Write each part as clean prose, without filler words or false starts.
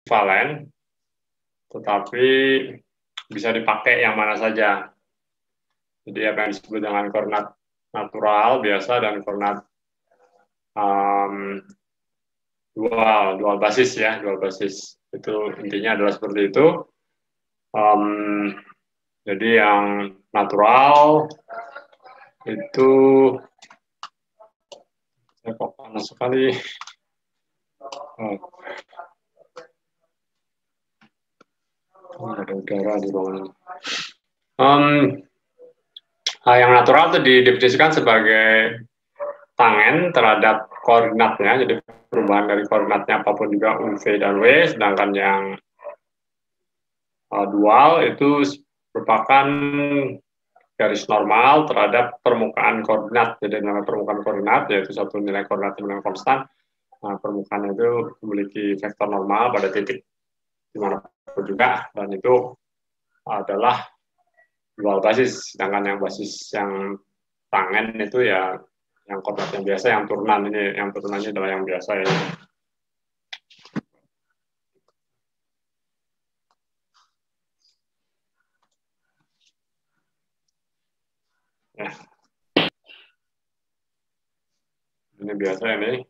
ekuivalen, tetapi bisa dipakai yang mana saja. Jadi apa yang disebut dengan koordinat natural biasa dan koordinat dual basis ya, dual basis. Itu intinya adalah seperti itu. Jadi yang natural itu kok panas sekali. Ada udara di ruangan. Yang natural itu didefinisikan sebagai tangen terhadap koordinatnya, jadi perubahan dari koordinatnya apapun juga U, V, dan W, sedangkan yang dual itu merupakan garis normal terhadap permukaan koordinat. Jadi nama permukaan koordinat yaitu satu nilai koordinat yang konstan. Nah, permukaan itu memiliki vektor normal pada titik dimanapun juga, dan itu adalah dual basis. Sedangkan yang basis yang tangen itu ya yang koordinat yang biasa, yang turunan ini, yang turunannya adalah yang biasa ya. Ya. Ini biasa ini.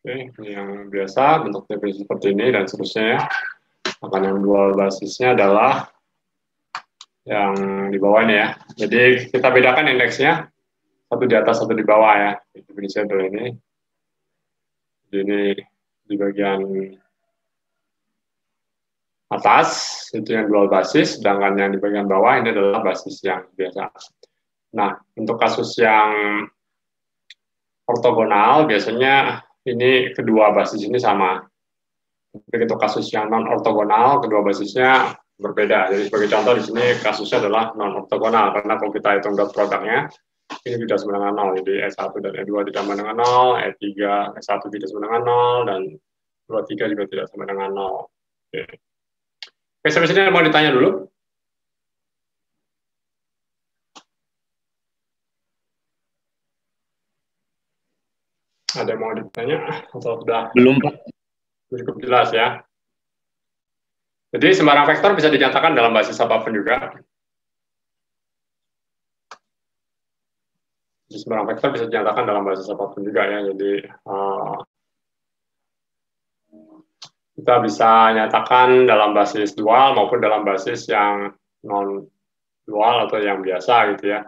Oke, ini yang biasa bentuk definisi seperti ini dan seterusnya ya. Akan yang dual basisnya adalah yang di bawah ini ya. Jadi kita bedakan indeksnya, satu di atas, satu di bawah ya. Definisi adalah ini. Jadi ini di bagian atas itu yang dual basis, sedangkan yang di bagian bawah ini adalah basis yang biasa. Nah, untuk kasus yang ortogonal biasanya ini kedua basis ini sama. Tapi untuk kasus yang non ortogonal kedua basisnya berbeda. Jadi sebagai contoh di sini kasusnya adalah non ortogonal karena kalau kita hitung dot produknya ini tidak sama dengan 0. Jadi E1 dan E2 tidak sama dengan 0, E3, E1 tidak sama dengan 0, dan 2, 3 juga tidak sama dengan 0. Oke, sampai sini mau ditanya dulu? Ada yang mau ditanya atau sudah? Belum, Pak. Cukup jelas ya. Jadi sembarang vektor bisa dinyatakan dalam basis apapun juga. Jadi sembarang vektor bisa dinyatakan dalam basis apapun juga ya. Jadi kita bisa nyatakan dalam basis dual maupun dalam basis yang non dual atau yang biasa gitu ya.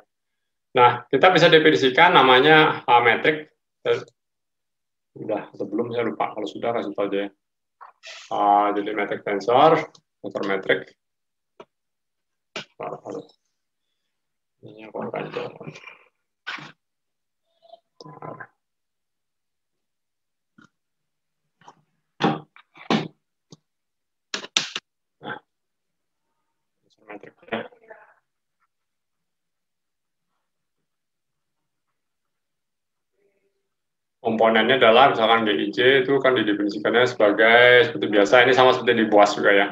Nah, kita bisa definisikan namanya metrik. Udah sebelum saya lupa, kalau sudah kasih tahu aja ya. Jadi metrik tensor, vektor metrik. Ini aku akan coba. Nah, metrik ya. Komponennya adalah misalkan GIJ itu kan didefinisikannya sebagai seperti biasa, ini sama seperti di BOAS juga ya.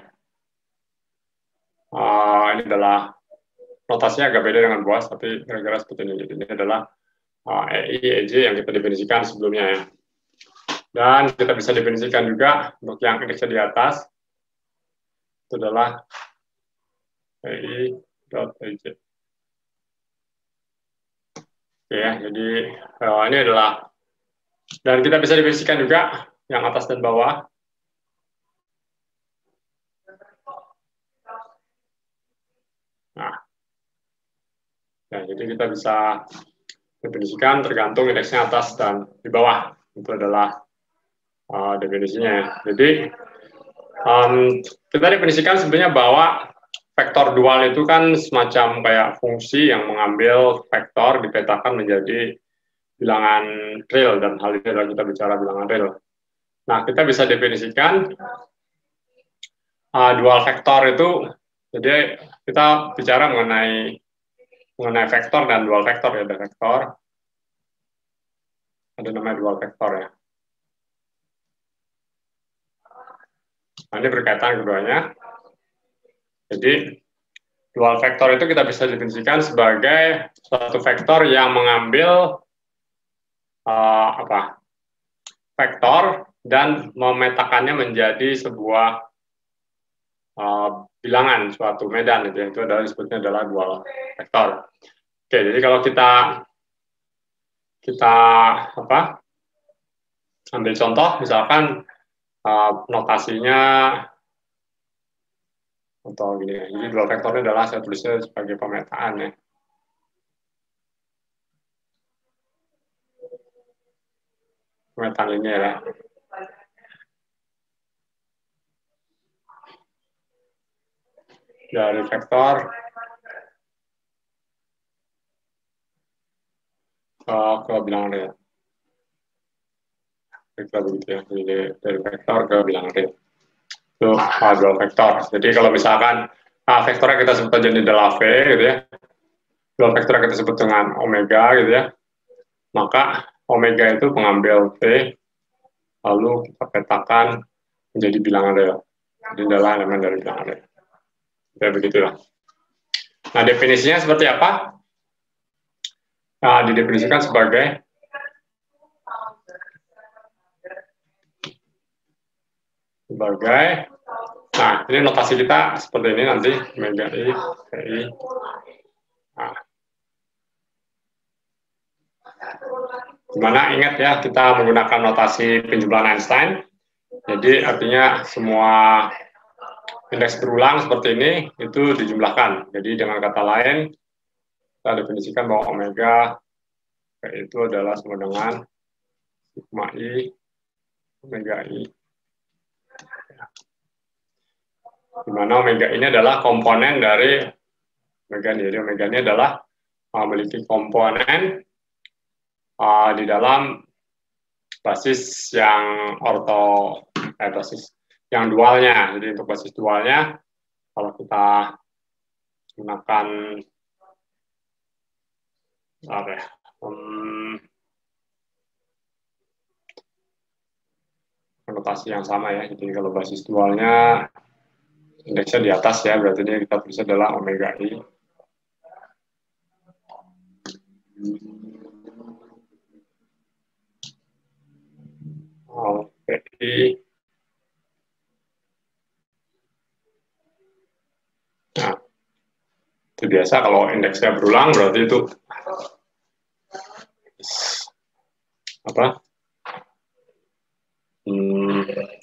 Ini adalah notasinya agak beda dengan BOAS, tapi kira-kira seperti ini. Jadi ini adalah EI, EJ yang kita definisikan sebelumnya ya. Dan kita bisa definisikan juga untuk yang indeksnya di atas, itu adalah EI.EJ. Oke ya, jadi ini adalah, dan kita bisa definisikan juga yang atas dan bawah. Nah, ya, jadi kita bisa definisikan tergantung indeksnya atas dan di bawah. Itu adalah definisinya. Jadi kita definisikan sebenarnya bahwa vektor dual itu kan semacam kayak fungsi yang mengambil vektor dipetakan menjadi bilangan real, dan hal ini adalah kita bicara bilangan real. Nah, kita bisa definisikan dual vektor itu, jadi kita bicara mengenai vektor dan dual vektor ya. Ada vektor, ada namanya dual vektor ya. Nah, ini berkaitan keduanya. Jadi dual vektor itu kita bisa definisikan sebagai suatu vektor yang mengambil vektor dan memetakannya menjadi sebuah bilangan, suatu medan, itu adalah disebutnya adalah dual vektor. Oke, jadi kalau kita ambil contoh, misalkan notasinya atau gini ya. Jadi dual vektornya adalah saya tulisnya sebagai pemetaan ya. Pemetaan ini ya. Dari vektor ke bilangan real. Vektor begitu ya. Jadi dari vektor ke bilangan real. Itu dual vektor. Jadi kalau misalkan vektornya kita sebut aja ini adalah V gitu ya. Dual vektornya kita sebut dengan omega gitu ya. Maka omega itu mengambil V, lalu kita petakan menjadi bilangan real. Jadi adalah elemen dari bilangan real. Ya begitulah. Nah, definisinya seperti apa? Nah, didefinisikan sebagai nah, ini notasi kita seperti ini nanti, omega I, VI. Nah. Dimana ingat ya, kita menggunakan notasi penjumlahan Einstein. Jadi artinya semua indeks berulang seperti ini itu dijumlahkan. Jadi dengan kata lain, kita definisikan bahwa omega itu adalah sama dengan sigma I, omega I. Di mana omega ini adalah komponen dari omega ini. Jadi omega ini adalah memiliki komponen di dalam basis yang basis yang dualnya. Jadi untuk basis dualnya, kalau kita gunakan notasi yang sama ya. Jadi kalau basis dualnya indeksnya di atas ya, berarti ini kita tulis adalah omega I. VI. Nah, itu biasa kalau indeksnya berulang berarti itu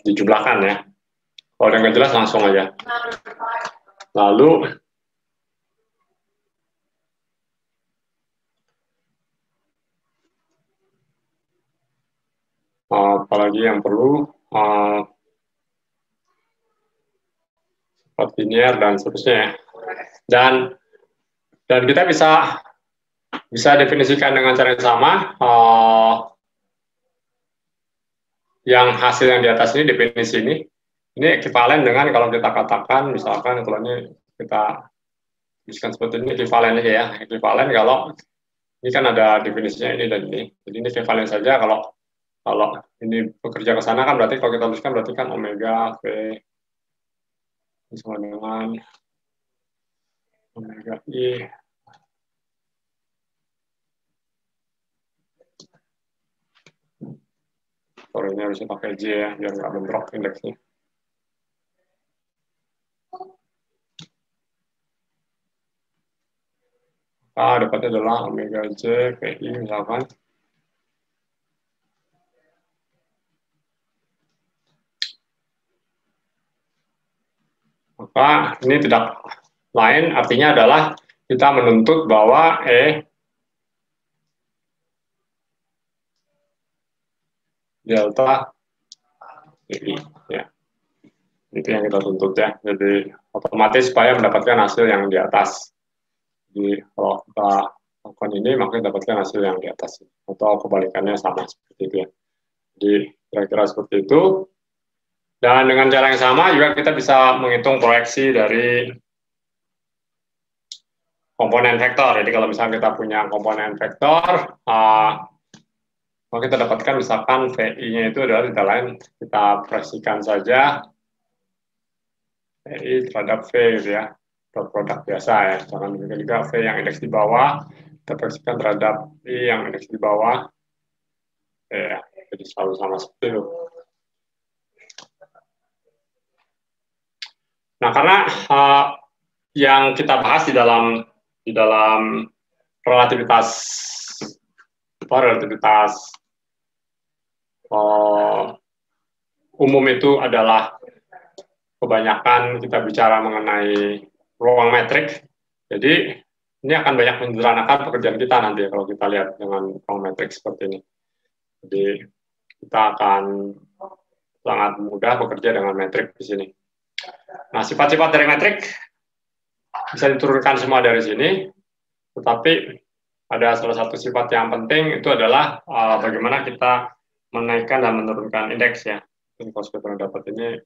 dijumlahkan ya. Kalau yang nggak jelas langsung aja. Lalu apalagi yang perlu linier dan seterusnya. Dan kita bisa definisikan dengan cara yang sama. Yang hasil yang di atas ini, definisi ini ekivalen dengan kalau kita katakan, misalkan kalau ini kita tuliskan seperti ini, ekivalen aja ya. Ekivalen kalau ini kan ada definisinya ini dan ini. Jadi ini ekivalen saja kalau ini bekerja ke sana kan berarti kalau kita tuliskan berarti kan omega V sama dengan omega I. Kalau ini harusnya pakai J ya, biar nggak bentrok indeksnya. Dapatnya adalah omega J, VI misalkan. Maka ini tidak lain, artinya adalah kita menuntut bahwa delta VI ya. Itu yang kita tuntut ya. Jadi otomatis supaya mendapatkan hasil yang di atas. Jadi kalau kita lakukan ini maka dapatkan hasil yang di atas atau kebalikannya sama seperti itu ya. Jadi kira-kira seperti itu. Dan dengan cara yang sama juga kita bisa menghitung proyeksi dari komponen vektor. Jadi kalau misalnya kita punya komponen vektor, maka kita dapatkan misalkan VI-nya itu adalah tidak lain, kita proyeksikan saja VI terhadap V gitu ya, produk biasa ya. Jangan juga V yang indeks di bawah, kita proyeksikan terhadap I yang indeks di bawah. Ya. Jadi selalu sama seperti itu. Nah, karena yang kita bahas di dalam relativitas umum itu adalah kebanyakan kita bicara mengenai ruang metrik. Jadi ini akan banyak menyederhanakan pekerjaan kita nanti kalau kita lihat dengan ruang metrik seperti ini. Jadi kita akan sangat mudah bekerja dengan metrik di sini. Nah, sifat-sifat dari metrik bisa diturunkan semua dari sini, tetapi ada salah satu sifat yang penting itu adalah bagaimana kita menaikkan dan menurunkan indeks ya. Ini kalau sudah dapat ini.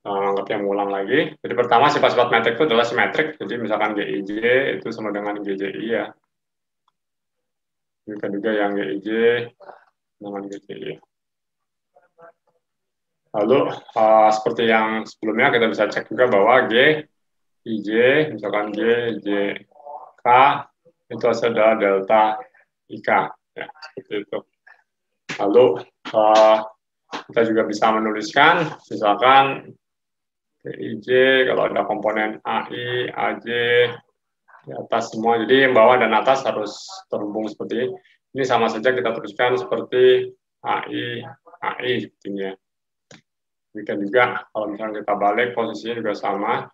Anggapnya mengulang lagi. Jadi pertama sifat-sifat metrik itu adalah simetrik. Jadi misalkan GIJ itu sama dengan GJI ya. Ini juga yang GIJ dengan GJI. Lalu seperti yang sebelumnya kita bisa cek juga bahwa GIJ misalkan GJK itu adalah delta IK ya, seperti itu. Lalu kita juga bisa menuliskan misalkan GIJ kalau ada komponen AI, AJ di atas semua, jadi yang bawah dan atas harus terhubung seperti ini. Ini sama saja kita tuliskan seperti AI, AI sepertinya. Demikian juga kalau misalnya kita balik posisinya juga sama.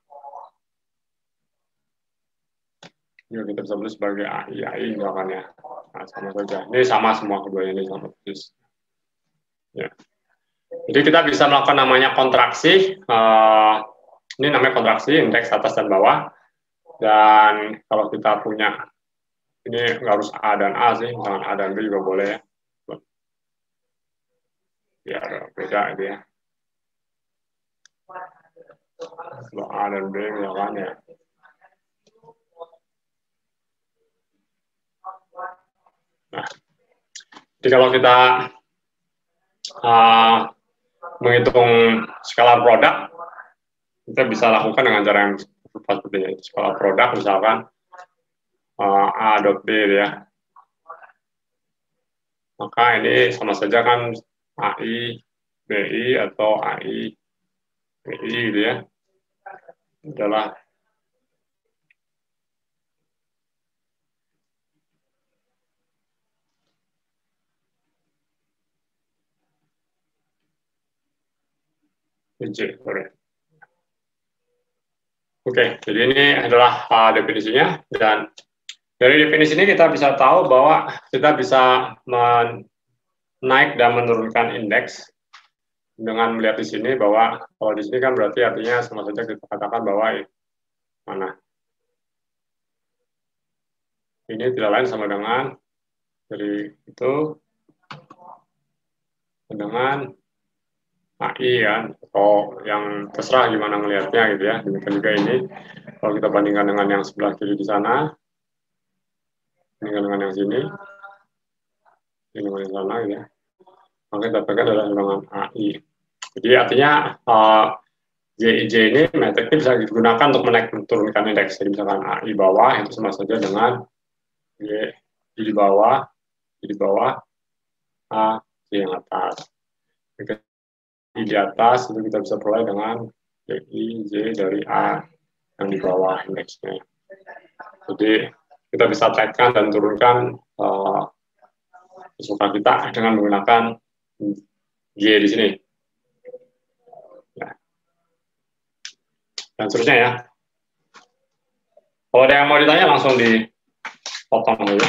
Juga kita bisa tulis sebagai AI, AI misalkan ya. Nah, sama saja. Ini sama semua keduanya ini sama persis. Ya. Jadi kita bisa melakukan namanya kontraksi. Ini namanya kontraksi, indeks atas dan bawah. Dan kalau kita punya, ini nggak harus A dan A sih, misalkan A dan B juga boleh ya. Biar beda itu ya. Kalau A dan B misalkan ya. Nah, jadi kalau kita menghitung skala produk, kita bisa lakukan dengan cara yang seperti ini. Skala produk misalkan A dot B ya. Maka ini sama saja kan AI, BI atau AI, BI gitu ya. Adalah BJ, sorry. Oke, jadi ini adalah definisinya, dan dari definisi ini kita bisa tahu bahwa kita bisa menaik dan menurunkan indeks dengan melihat di sini bahwa kalau di sini kan berarti artinya sama saja kita katakan bahwa mana ini tidak lain sama dengan dari itu dengan AI kan, atau yang terserah gimana melihatnya gitu ya. Demikian juga ini kalau kita bandingkan dengan yang sebelah kiri di sana, bandingkan dengan yang sini, ini dengan yang sana gitu ya, maka kita dapatkan adalah dengan AI. Jadi artinya GIJ ini metriknya bisa digunakan untuk menaik menurunkan indeks. Jadi misalkan AI bawah itu sama saja dengan G di bawah, A yang atas. Di atas itu kita bisa peroleh dengan GIJ dari A yang di bawah indeksnya. Jadi kita bisa naikkan dan turunkan suka kita dengan menggunakan G di sini. Ya. Dan seterusnya ya. Kalau ada yang mau ditanya langsung dipotong dulu.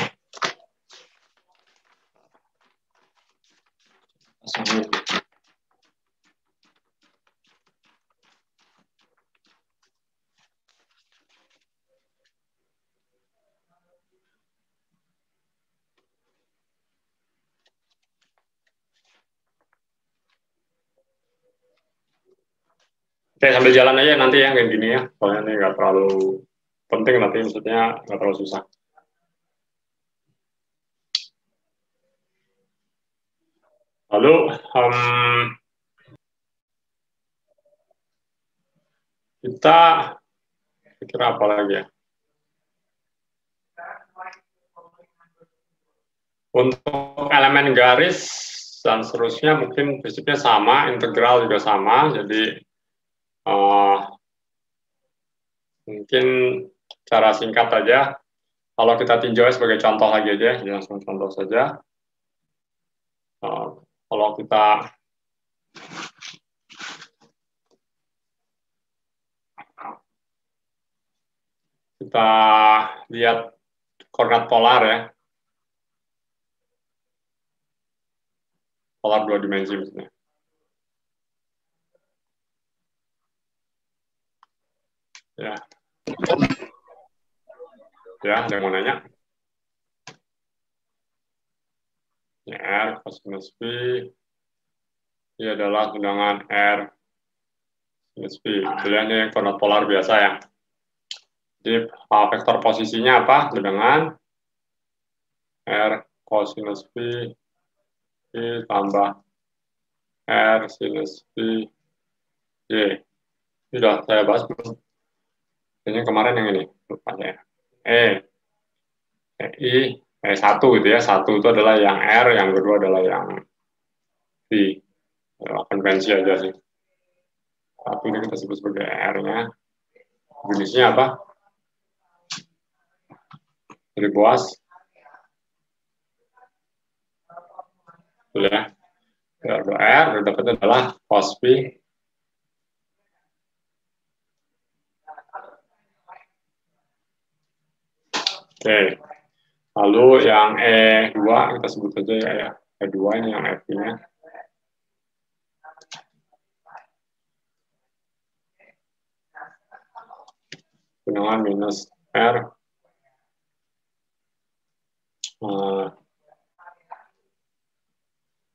Oke, sambil jalan aja nanti yang kayak gini ya. Soalnya ini nggak terlalu penting, nanti maksudnya nggak terlalu susah. Lalu, kita kira apa lagi ya? Untuk elemen garis dan seterusnya mungkin prinsipnya sama, integral juga sama, jadi mungkin cara singkat aja, kalau kita tinjau sebagai contoh lagi aja, langsung contoh saja. Kalau kita lihat koordinat polar ya, polar 2 dimensi misalnya. Ya, ada yang mau nanya? Ya, R cosinus B ini adalah tunjangan R sinus B. Pilihannya koordinat polar biasa ya. Jadi vektor posisinya apa? Tunjangan R cosinus B tambah R sinus B Y. Sudah saya bahas belum? Ini kemarin yang ini lupa ya. I, 1 gitu ya. 1 itu adalah yang R, yang kedua adalah yang B. Konvensi aja sih. 1 ini kita sebut sebagai R-nya. Jenisnya apa? Dari Boas. Betul ya. R, dapatnya adalah cos B. Oke. Lalu yang E2 kita sebut saja ya. E2 ini yang F-nya. Tunjangan minus R.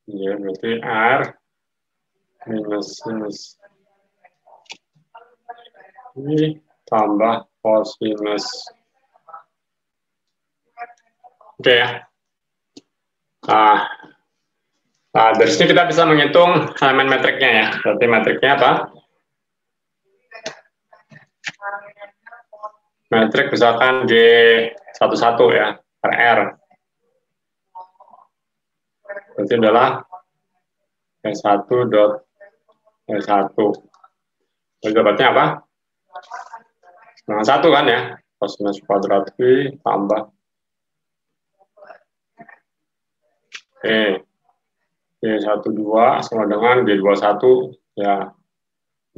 Ya, berarti R minus sinus ini tambah cosinus. Oke ya. Dari sini kita bisa menghitung elemen metriknya ya. Berarti metriknya apa? Metrik misalkan G11 ya, RR. Berarti adalah E1 dot E1. Jadi dapatnya apa? Dengan 1 kan ya, cosinus kuadrat V tambah G12 sama dengan G21 ya,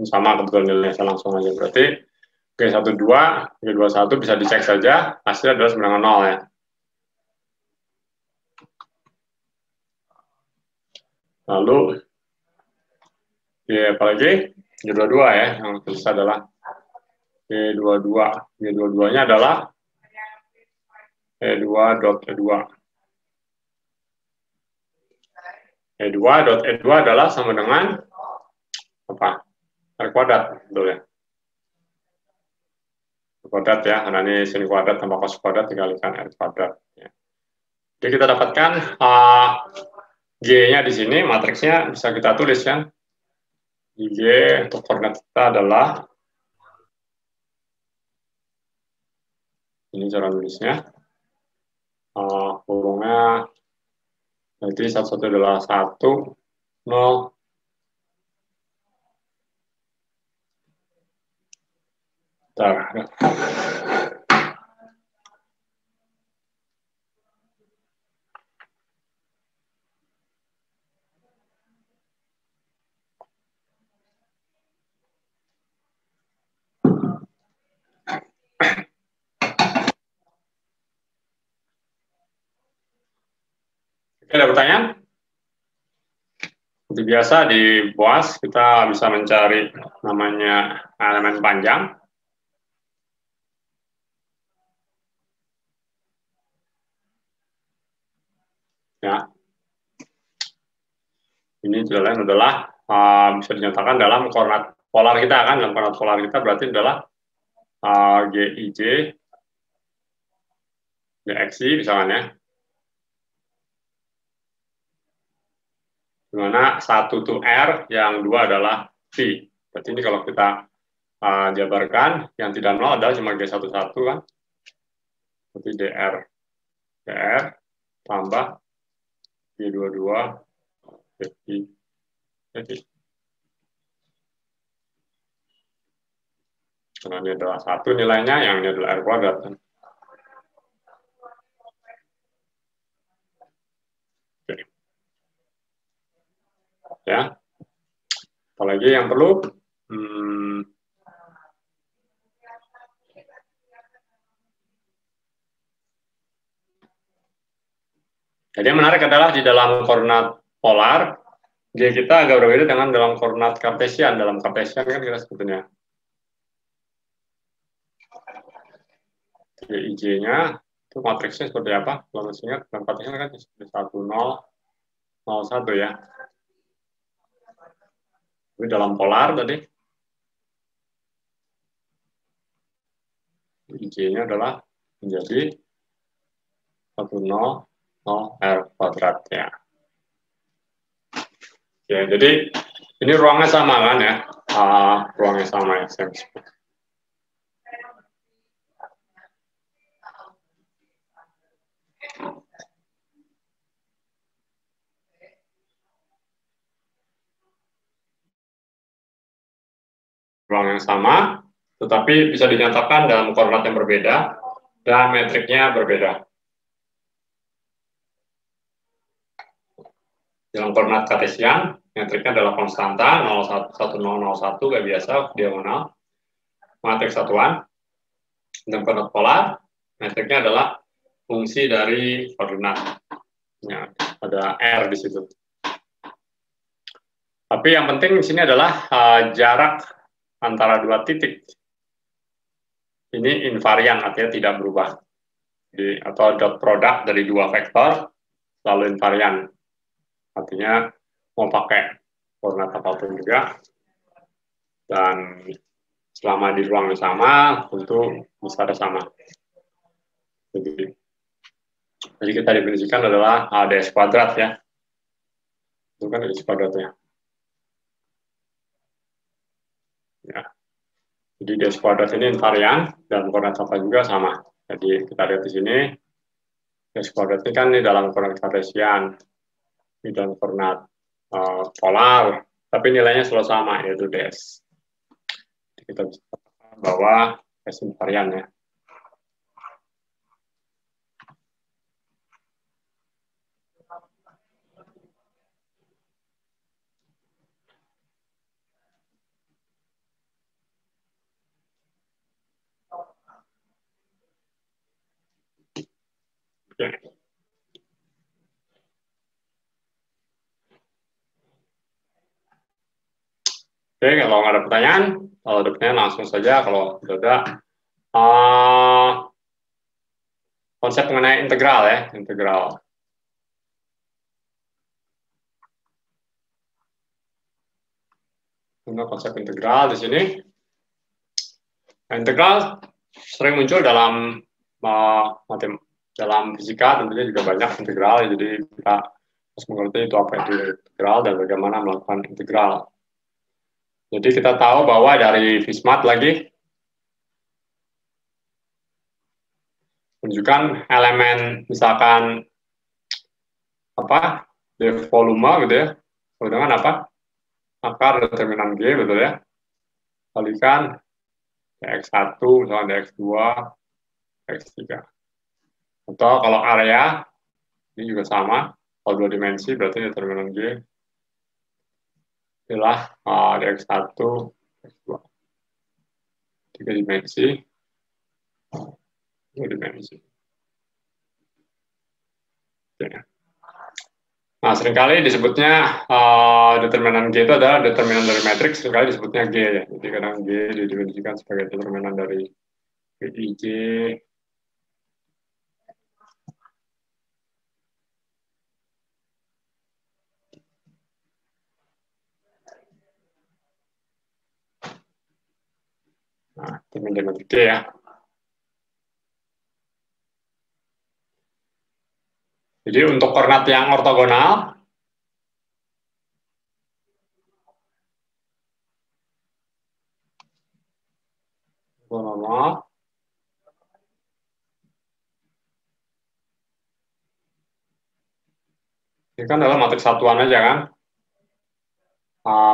sama kebetulan nilainya, saya langsung aja. Berarti G12, G21 bisa dicek saja, hasilnya adalah sama dengan 0 ya. Lalu apalagi G22 ya, yang tersisa adalah G22. G22-nya adalah E2 dot E2. E2 dot E2 adalah sama dengan apa? R kuadrat, betul ya? R kuadrat ya, karena ini sin kuadrat tambah cos kuadrat dikalikan R kuadrat. Ya. Jadi kita dapatkan G-nya di sini, matriksnya bisa kita tulis ya. G untuk koordinat kita adalah, ini cara nulisnya, hurufnya, nanti satu adalah 1, 0, Oke, ada pertanyaan? Seperti biasa di Boas kita bisa mencari namanya elemen panjang. Ya. Ini jalan adalah bisa dinyatakan dalam koordinat polar kita kan, dalam koordinat polar kita berarti adalah GIJ, GXY misalnya. Dimana 1 itu R, yang 2 adalah V. Berarti ini kalau kita jabarkan, yang tidak 0 adalah cuma G11 kan. Berarti DR tambah G22, jadi karena ini adalah 1 nilainya, yang ini adalah R kuadrat. Oke. Ya, apalagi yang perlu? Jadi yang menarik adalah di dalam koordinat polar, G kita agak berbeda dengan dalam koordinat kartesian. Dalam kartesian kan kita sebetulnya GIJ-nya itu matriksnya seperti apa? Kalau masih ingat, dalam kartesian kan seperti 1, 0, 0, 1 ya. Tapi dalam polar tadi, GIJ-nya adalah menjadi 1, 0, 0, R kuadrat ya. Ya, jadi ini ruangnya sama kan ya? Ruangnya sama ya. Ruang yang sama, tetapi bisa dinyatakan dalam koordinat yang berbeda dan metriknya berbeda. Dalam koordinat kartesian, metriknya adalah konstanta 0, 1, 0, 0, 1, kayak biasa, diagonal, matriks satuan. Dalam koordinat polar, metriknya adalah fungsi dari koordinat. Ya, ada R di situ. Tapi yang penting di sini adalah jarak antara dua titik. Ini invarian, artinya tidak berubah. Jadi, atau dot product dari dua vektor selalu invarian. Artinya mau pakai koordinat apapun juga, dan selama di ruang yang sama tentu bisa ada sama. Jadi kita definisikan adalah ds kuadrat ya, itu kan ds kuadratnya ya. Jadi ds kuadrat ini invarian dan koordinat apa juga sama. Jadi kita lihat di sini ds kuadrat ini kan di dalam koordinat kartesian, di dalam koordinat polar, tapi nilainya selalu sama, yaitu ds. Jadi kita bisa katakan bahwa ds invarian ya. Oke. Oke, kalau nggak ada pertanyaan, kalau ada pertanyaan langsung saja. Kalau tidak ada, konsep mengenai integral ya, integral. Untuk konsep integral di sini, integral sering muncul dalam dalam fisika, tentunya juga banyak integral. Jadi kita harus mengerti itu apa itu integral dan bagaimana melakukan integral. Jadi kita tahu bahwa dari Fismat lagi menunjukkan elemen misalkan apa di volume gitu ya, dengan apa akar determinan G betul ya, kalikan dx1 misalkan dx2 dx3. Atau kalau area ini juga sama, kalau dua dimensi berarti determinan G adalah dx1 dx2. Tiga dimensi, dua dimensi. Ya. Nah, seringkali disebutnya determinan G itu adalah determinan dari matriks, seringkali disebutnya G ya. Jadi kadang G didefinisikan sebagai determinan dari PIJ. Nah, determinan G ya. Jadi untuk koordinat yang ortogonal, Ini kan adalah matrik satuan aja kan,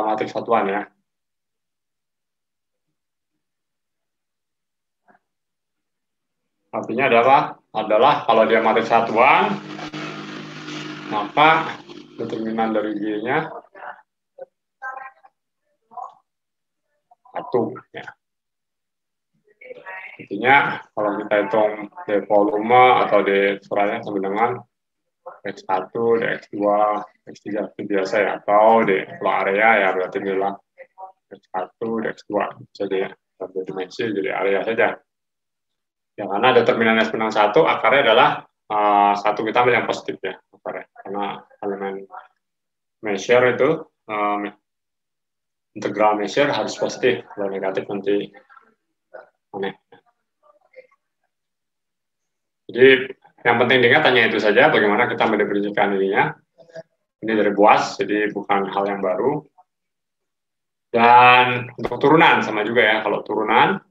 matrik satuan ya. Artinya adalah kalau dia matrik satuan, maka determinan dari G-nya 1 ya. Artinya kalau kita hitung di volume atau di suratnya sama dengan X1, X2, X3 itu biasa ya, atau di flow area ya berarti adalah X1, X2 jadi ya, satu dimensi jadi area saja. Ya karena determinan eksponen 1 akarnya adalah 1 kita ambil yang positif ya akarnya. Karena elemen measure itu integral measure harus positif, kalau negatif nanti aneh. Jadi yang penting diingat hanya itu saja, bagaimana kita mendefinisikan ininya. Ini dari BOAS, jadi bukan hal yang baru. Dan untuk turunan sama juga ya, kalau turunan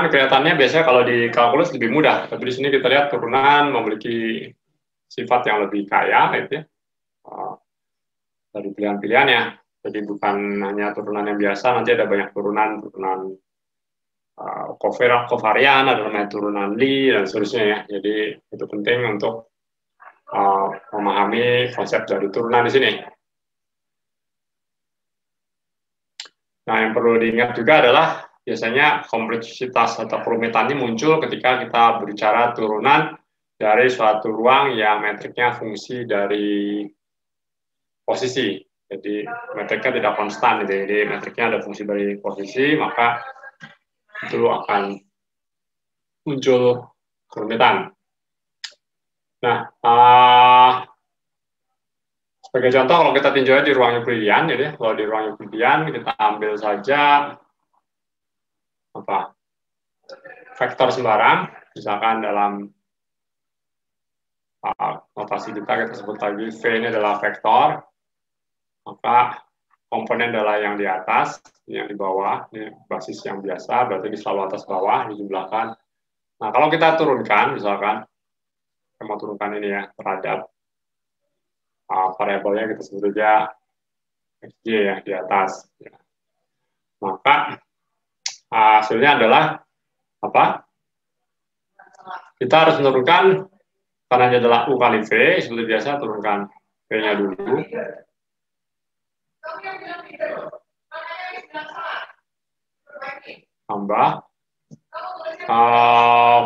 kelihatannya biasanya kalau di kalkulus lebih mudah, tapi di sini kita lihat turunan memiliki sifat yang lebih kaya, gitu ya, dari pilihan-pilihannya. Jadi bukan hanya turunan yang biasa, nanti ada banyak turunan kovarian, ada namanya turunan Lie dan seterusnya ya. Jadi itu penting untuk memahami konsep dari turunan di sini. Nah, yang perlu diingat juga adalah biasanya kompleksitas atau kerumitan ini muncul ketika kita berbicara turunan dari suatu ruang yang metriknya fungsi dari posisi. Jadi metriknya tidak konstan, jadi metriknya ada fungsi dari posisi, maka itu akan muncul kerumitan. Nah, sebagai contoh kalau kita tinjau di ruang Euclidean, jadi kalau di ruang Euclidean kita ambil saja vektor sembarang, misalkan dalam notasi kita sebut lagi V ini adalah vektor, maka komponen adalah yang di atas, yang di bawah, ini basis yang biasa, berarti ini selalu atas bawah, dijumlahkan. Nah, kalau kita turunkan, misalkan, kita mau turunkan ini ya, terhadap variabelnya kita sebut saja Xj ya, di atas. Maka hasilnya adalah apa? Kita harus menurunkan, karena ini adalah U kali V, seperti biasa turunkan V-nya dulu. Tambah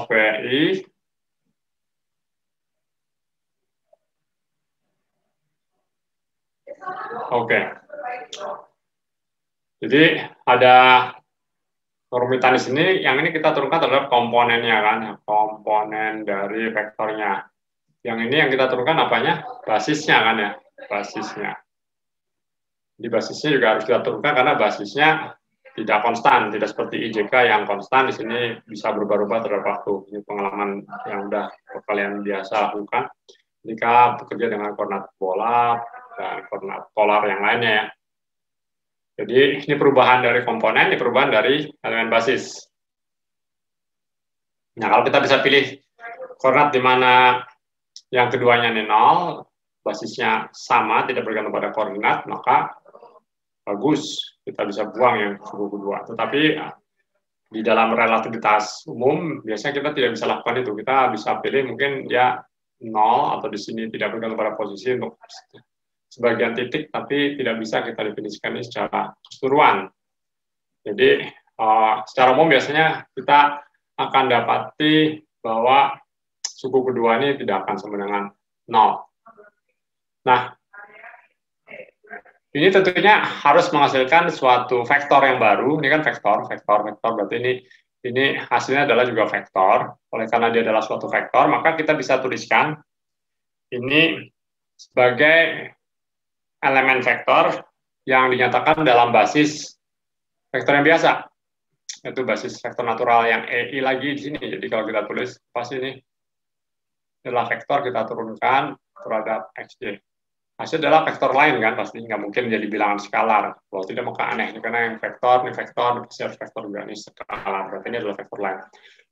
VI Oke. Jadi ada kerumitan di sini, yang ini kita turunkan terhadap komponennya kan, komponen dari vektornya. Yang ini yang kita turunkan apanya? Basisnya kan ya, basisnya. Di basisnya juga harus kita turunkan karena basisnya tidak konstan, tidak seperti IJK yang konstan, di sini bisa berubah-ubah terhadap waktu. Ini pengalaman yang udah kalian biasa lakukan jika bekerja dengan koordinat bola dan koordinat polar yang lainnya ya. Jadi ini perubahan dari komponen, ini perubahan dari elemen basis. Nah, kalau kita bisa pilih koordinat di mana yang keduanya ini 0, basisnya sama, tidak bergantung pada koordinat, maka bagus, kita bisa buang yang suku kedua. Tetapi di dalam relativitas umum, biasanya kita tidak bisa lakukan itu. Kita bisa pilih mungkin dia 0, atau di sini tidak bergantung pada posisi untuk sebagian titik, tapi tidak bisa kita definisikan ini secara keseluruhan. Jadi, secara umum biasanya kita akan dapati bahwa suku kedua ini tidak akan sama dengan 0. Nah, ini tentunya harus menghasilkan suatu vektor yang baru. Ini kan vektor berarti ini hasilnya adalah juga vektor. Oleh karena dia adalah suatu vektor, maka kita bisa tuliskan ini sebagai elemen vektor yang dinyatakan dalam basis vektor yang biasa, yaitu basis vektor natural yang EI lagi di sini. Jadi kalau kita tulis pas ini adalah vektor, kita turunkan terhadap XJ. Hasil adalah vektor lain kan, pasti nggak mungkin jadi bilangan skalar. Kalau tidak maka aneh, karena yang vektor, ini pasti harus vektor juga, ini skalar, berarti ini adalah vektor lain.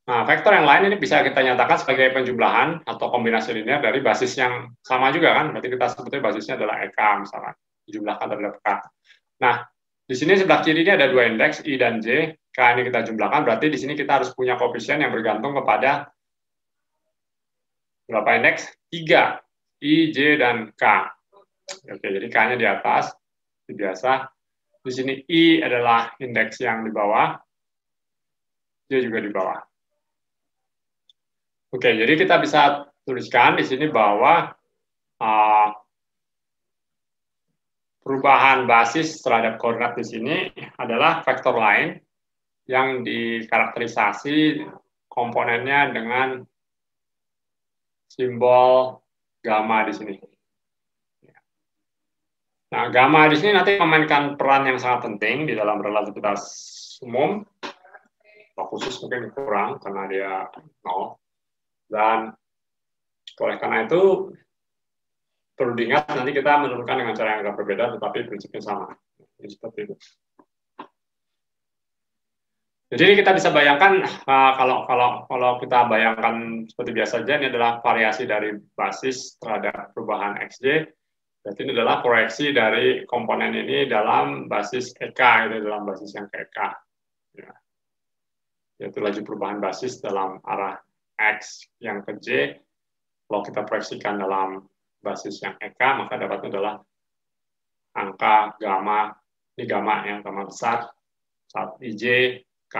Nah, vektor yang lain ini bisa kita nyatakan sebagai penjumlahan atau kombinasi linear dari basis yang sama juga kan. Berarti kita sebutnya basisnya adalah EK misalnya. Dijumlahkan terhadap K. Nah, di sini sebelah kiri ini ada dua indeks, I dan J. K ini kita jumlahkan, berarti di sini kita harus punya koefisien yang bergantung kepada berapa indeks? 3. I, J, dan K. Oke, jadi K-nya di atas. Seperti biasa. Di sini I adalah indeks yang di bawah. J juga di bawah. Oke, jadi kita bisa tuliskan di sini bahwa perubahan basis terhadap koordinat di sini adalah vektor lain yang dikarakterisasi komponennya dengan simbol gamma di sini. Nah, gamma di sini nanti memainkan peran yang sangat penting di dalam relativitas umum, atau khusus mungkin kurang karena dia 0. Dan oleh karena itu perlu diingat nanti kita menentukan dengan cara yang agak berbeda, tetapi prinsipnya sama. Jadi seperti itu. Jadi kita bisa bayangkan kalau kita bayangkan seperti biasa saja, ini adalah variasi dari basis terhadap perubahan XJ. Berarti ini adalah proyeksi dari komponen ini dalam basis EK, itu dalam basis yang ke EK. Ya. Yaitu laju perubahan basis dalam arah X yang ke J. Kalau kita proyeksikan dalam basis yang EK, maka dapatnya adalah angka gamma, ini gamma yang gamma besar, saat IJ, K.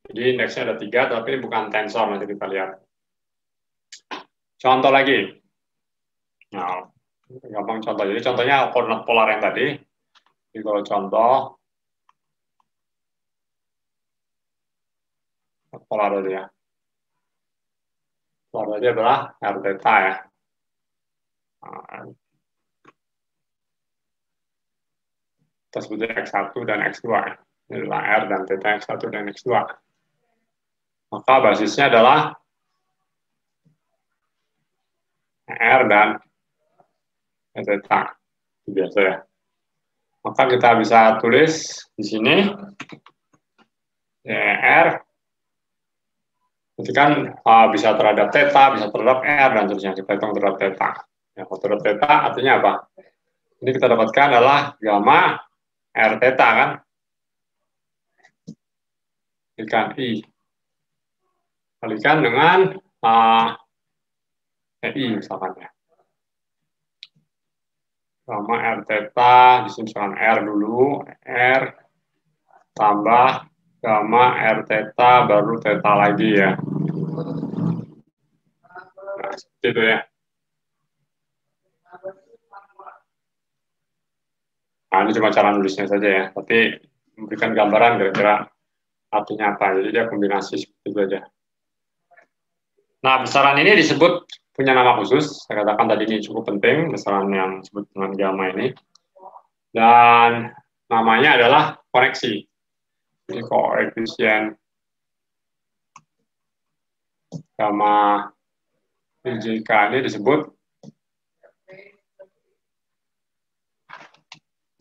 Jadi indeksnya ada 3, tapi ini bukan tensor, nanti kita lihat. Contoh lagi. Nah, gampang contoh. Jadi contohnya koordinat polar yang tadi. Jadi kalau contoh polar dulu ya. Polar tadi adalah R theta ya. Kita sebutnya X1 dan X2. Ini adalah R dan theta X1 dan X2. Maka basisnya adalah R dan theta. Itu biasa ya. Maka kita bisa tulis di sini R berarti kan bisa terhadap theta, bisa terhadap R, dan terusnya kita hitung terhadap theta. Ya, kalau terhadap theta artinya apa? Ini kita dapatkan adalah gamma R theta kan? Kalikan I. Kalikan dengan I misalkan ya. Gamma R theta, di sini misalkan R dulu, R tambah gamma R theta, baru theta lagi ya. Nah, seperti itu ya. Nah, ini cuma cara nulisnya saja ya, tapi memberikan gambaran kira-kira artinya apa. Jadi dia kombinasi seperti itu aja. Nah, besaran ini disebut punya nama khusus. Saya katakan tadi ini cukup penting, besaran yang disebut dengan gamma ini. Dan namanya adalah koneksi. Jadi koefisien gamma IJK ini disebut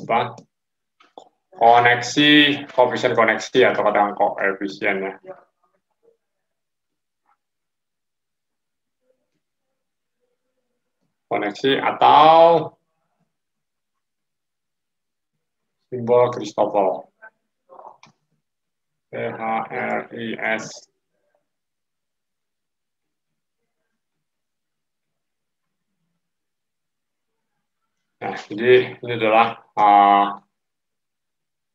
apa? Koneksi, koefisien koneksi atau katakan koefisien ya. Koneksi atau simbol Christoffel. PHRIS. Nah, jadi ini adalah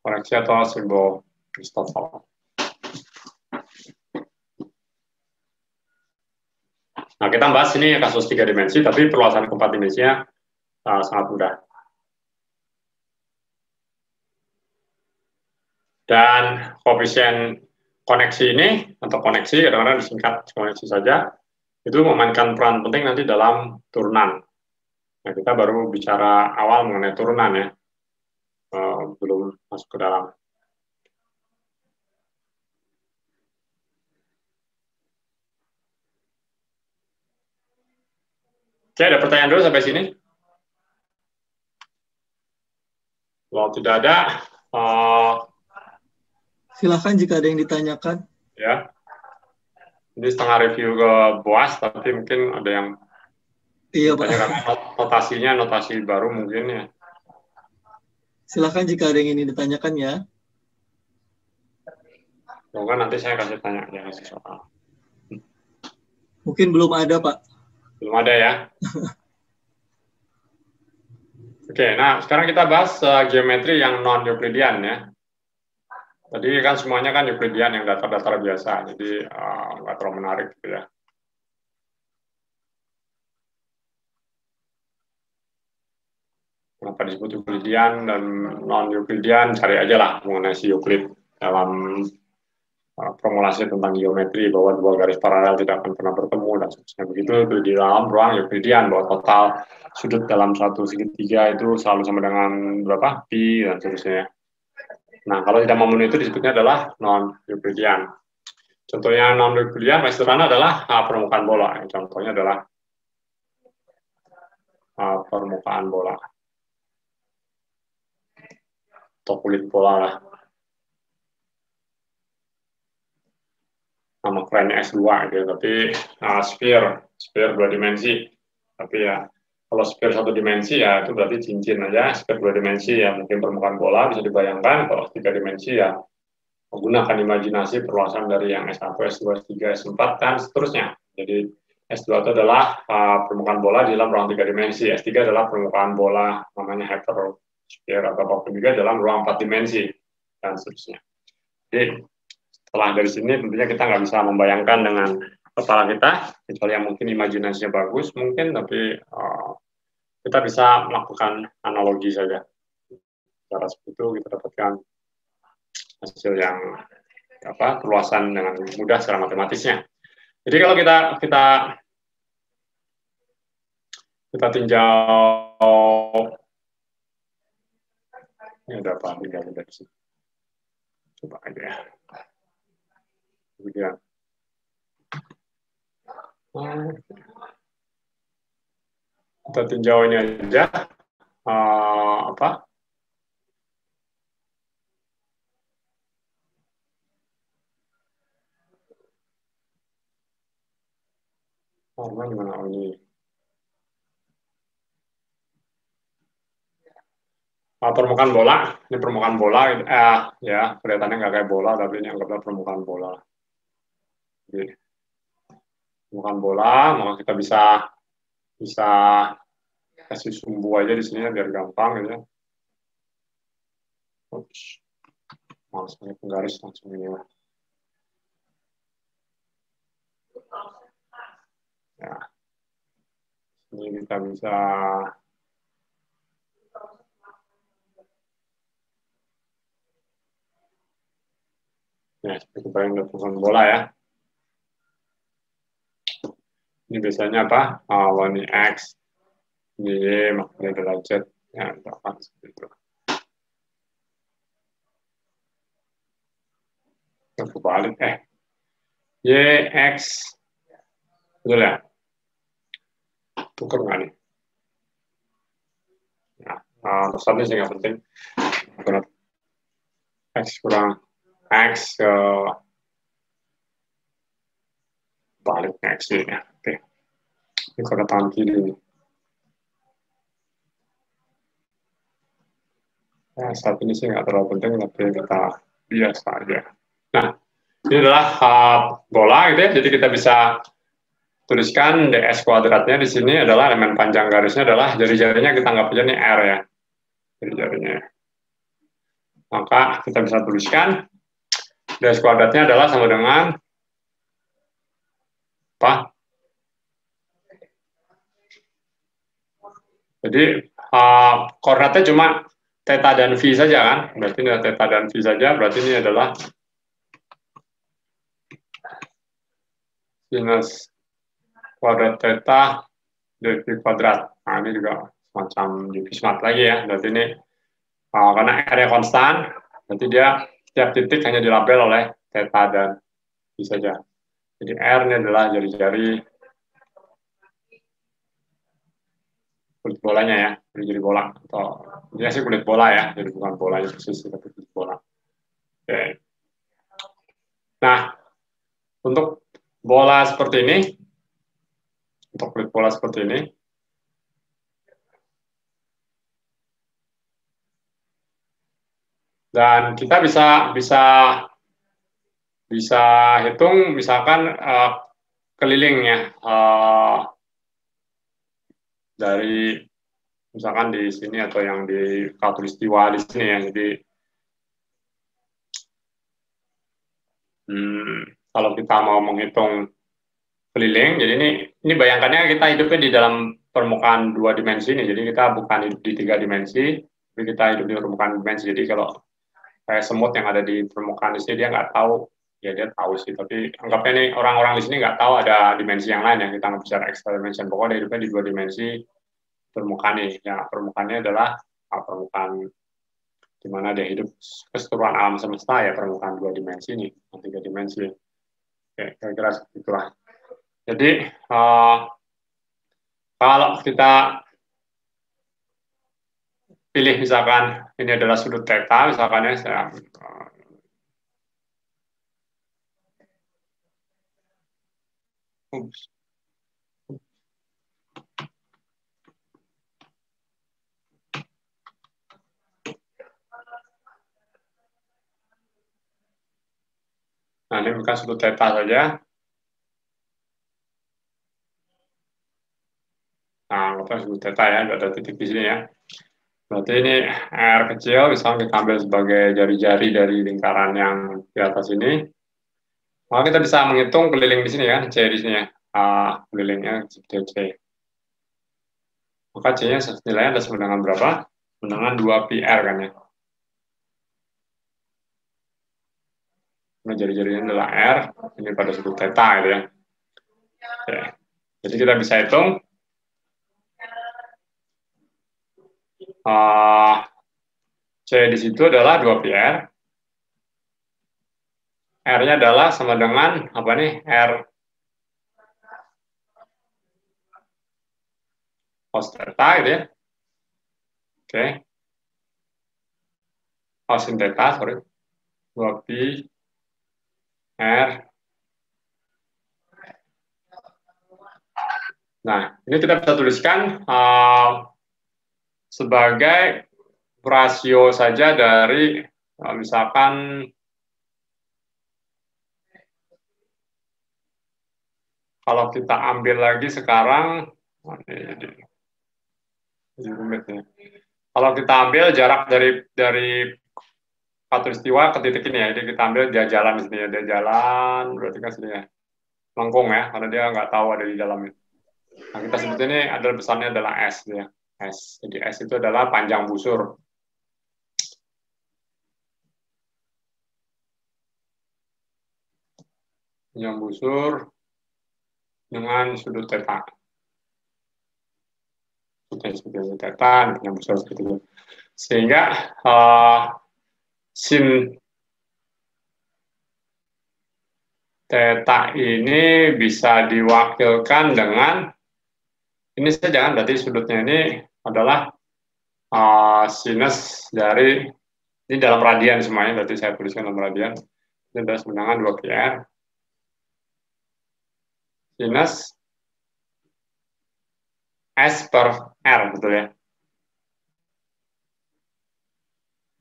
koneksi atau simbol Christoffel. Nah, kita bahas ini kasus 3 dimensi, tapi perluasan ke 4 dimensinya sangat mudah. Dan koefisien koneksi ini, atau koneksi, kadang-kadang disingkat koneksi saja, itu memainkan peran penting nanti dalam turunan. Nah, kita baru bicara awal mengenai turunan ya, belum masuk ke dalam. Oke, ada pertanyaan dulu sampai sini? Kalau tidak ada, Silahkan jika ada yang ditanyakan. Ya, ini setengah review ke BOAS, tapi mungkin ada yang Iya, Pak. bertanya karena notasinya notasi baru mungkin ya. Silahkan jika ada yang ingin ditanyakan ya. Semoga nanti saya kasih tanya ya, kasih soal. Mungkin belum ada, Pak. Belum ada ya. Oke, nah sekarang kita bahas geometri yang non-Euclidean ya. Tadi kan semuanya kan Euclidean yang datar-datar biasa, jadi nggak terlalu menarik gitu ya. Kenapa disebut Euclidean dan non-Euclidean, cari aja lah mengenai si Euclid dalam formulasi tentang geometri bahwa dua garis paralel tidak akan pernah bertemu dan seterusnya begitu. Itu di dalam ruang Euclidean bahwa total sudut dalam satu segitiga itu selalu sama dengan berapa pi dan seterusnya. Nah kalau tidak memenuhi itu disebutnya adalah non-Euclidean. Contohnya non-Euclidean paling sederhana adalah permukaan bola. Contohnya adalah permukaan bola atau kulit bola lah. Nama kerennya S2 gitu, tapi sphere dua dimensi. Tapi ya kalau sphere satu dimensi ya itu berarti cincin aja. Sphere dua dimensi ya mungkin permukaan bola bisa dibayangkan. Kalau tiga dimensi ya menggunakan imajinasi perluasan dari yang S1, S2, S3, S4 dan seterusnya. Jadi S2 itu adalah permukaan bola di dalam ruang tiga dimensi. S3 adalah permukaan bola namanya heterosphere atau apapun juga dalam ruang 4 dimensi dan seterusnya. Jadi setelah dari sini tentunya kita nggak bisa membayangkan dengan kepala kita, kecuali yang mungkin imajinasinya bagus mungkin, tapi kita bisa melakukan analogi saja. Cara seperti itu kita dapatkan hasil yang perluasan dengan mudah secara matematisnya. Jadi kalau kita tinjau ini ada apa tinggal dari sini. Coba aja ya. Kemudian kita tinjau ini aja gimana ini permukaan bola, ini permukaan bola, ya kelihatannya nggak kayak bola, tapi ini anggaplah permukaan bola. Jadi, permukaan bola, maka kita bisa kasih sumbu aja di sini biar gampang gitu ya. Oops, malas pakai penggaris langsung ini lah. Ya, ini kita bisa ya seperti bayang permukaan bola ya. Ini biasanya apa? Ini X, ini Y, makanya adalah Z. Ya, misalkan seperti itu. Kebalik, Y, X, betul ya? Tuker nggak nih? Nah, terus sih nggak penting. X kurang X balik X ini ya. Oke. Ini kalau tangan kiri ini. Nah, saat ini sih nggak terlalu penting, tapi kita biasa aja. Nah, ini adalah bola gitu ya, jadi kita bisa tuliskan ds kuadratnya di sini adalah elemen panjang garisnya adalah jari-jarinya kita anggap aja ini R ya, jari-jarinya. Maka kita bisa tuliskan ds kuadratnya adalah sama dengan apa? Jadi koordinatnya cuma theta dan v saja kan, berarti ini adalah theta dan v saja, berarti ini adalah sinus kuadrat theta dv kuadrat. Nah ini juga semacam dv smart lagi ya, berarti ini karena R-nya konstan, nanti dia setiap titik hanya dilabel oleh theta dan v saja. Jadi R ini adalah jari-jari kulit bolanya ya, jari bola atau ini sih kulit bola ya, jadi bukan bola persis tapi kulit bola. Oke. Nah, untuk bola seperti ini, untuk kulit bola seperti ini, dan kita bisa hitung misalkan kelilingnya dari misalkan di sini atau yang di khatulistiwa di sini ya. Jadi kalau kita mau menghitung keliling, jadi ini bayangkannya kita hidupnya di dalam permukaan 2 dimensi nih. Jadi kita bukan hidup di 3 dimensi, tapi kita hidup di permukaan dimensi. Jadi kalau kayak semut yang ada di permukaan di sini dia nggak tahu, ya dia tahu sih, tapi anggapnya nih orang-orang di sini nggak tahu ada dimensi yang lain yang kita nggak bicara extra dimension. Pokoknya hidupnya di 2 dimensi permukaan nih. Ya permukaannya adalah permukaan di mana dia hidup keseluruhan alam semesta ya permukaan 2 dimensi nih, 3 dimensi. Oke, kira-kira seperti itulah. Jadi kalau kita pilih misalkan ini adalah sudut theta, misalkan ya saya nah ini bukan sudut theta saja. Nah, kita sudut theta ya, ada titik di sini ya. Berarti ini R kecil, misalnya kita ambil sebagai jari-jari dari lingkaran yang di atas ini. Maka kita bisa menghitung keliling di sini ya, C di sini ya. Kelilingnya seperti C. Maka C-nya nilainya ada sama dengan berapa? Sama dengan 2πr kan ya. Nah, jari-jarinya adalah R, ini pada sudut theta gitu ya. Oke. Jadi kita bisa hitung C di situ adalah 2πr. R-nya adalah sama dengan apa nih? R cos theta gitu ya. Oke. Sin theta, sorry. 2π R. Nah, ini kita bisa tuliskan sebagai rasio saja dari misalkan kalau kita ambil lagi sekarang, jadi rumit ya. Kalau kita ambil jarak dari khatulistiwa ke titik ini ya, jadi kita ambil dia jalan di sini ya, dia jalan berarti kan sini ya, lengkung ya, karena dia nggak tahu ada di dalamnya. Nah, kita sebut ini adalah besarnya adalah S ya, S. Jadi S itu adalah panjang busur. Panjang busur dengan sudut theta. Sudut theta, panjang busur seperti itu. Sehingga sin theta ini bisa diwakilkan dengan ini saja, jangan berarti sudutnya ini adalah sinus dari ini dalam radian semuanya, berarti saya tuliskan dalam radian. Ini adalah sebenarnya 2πr sinus S per R, betul ya.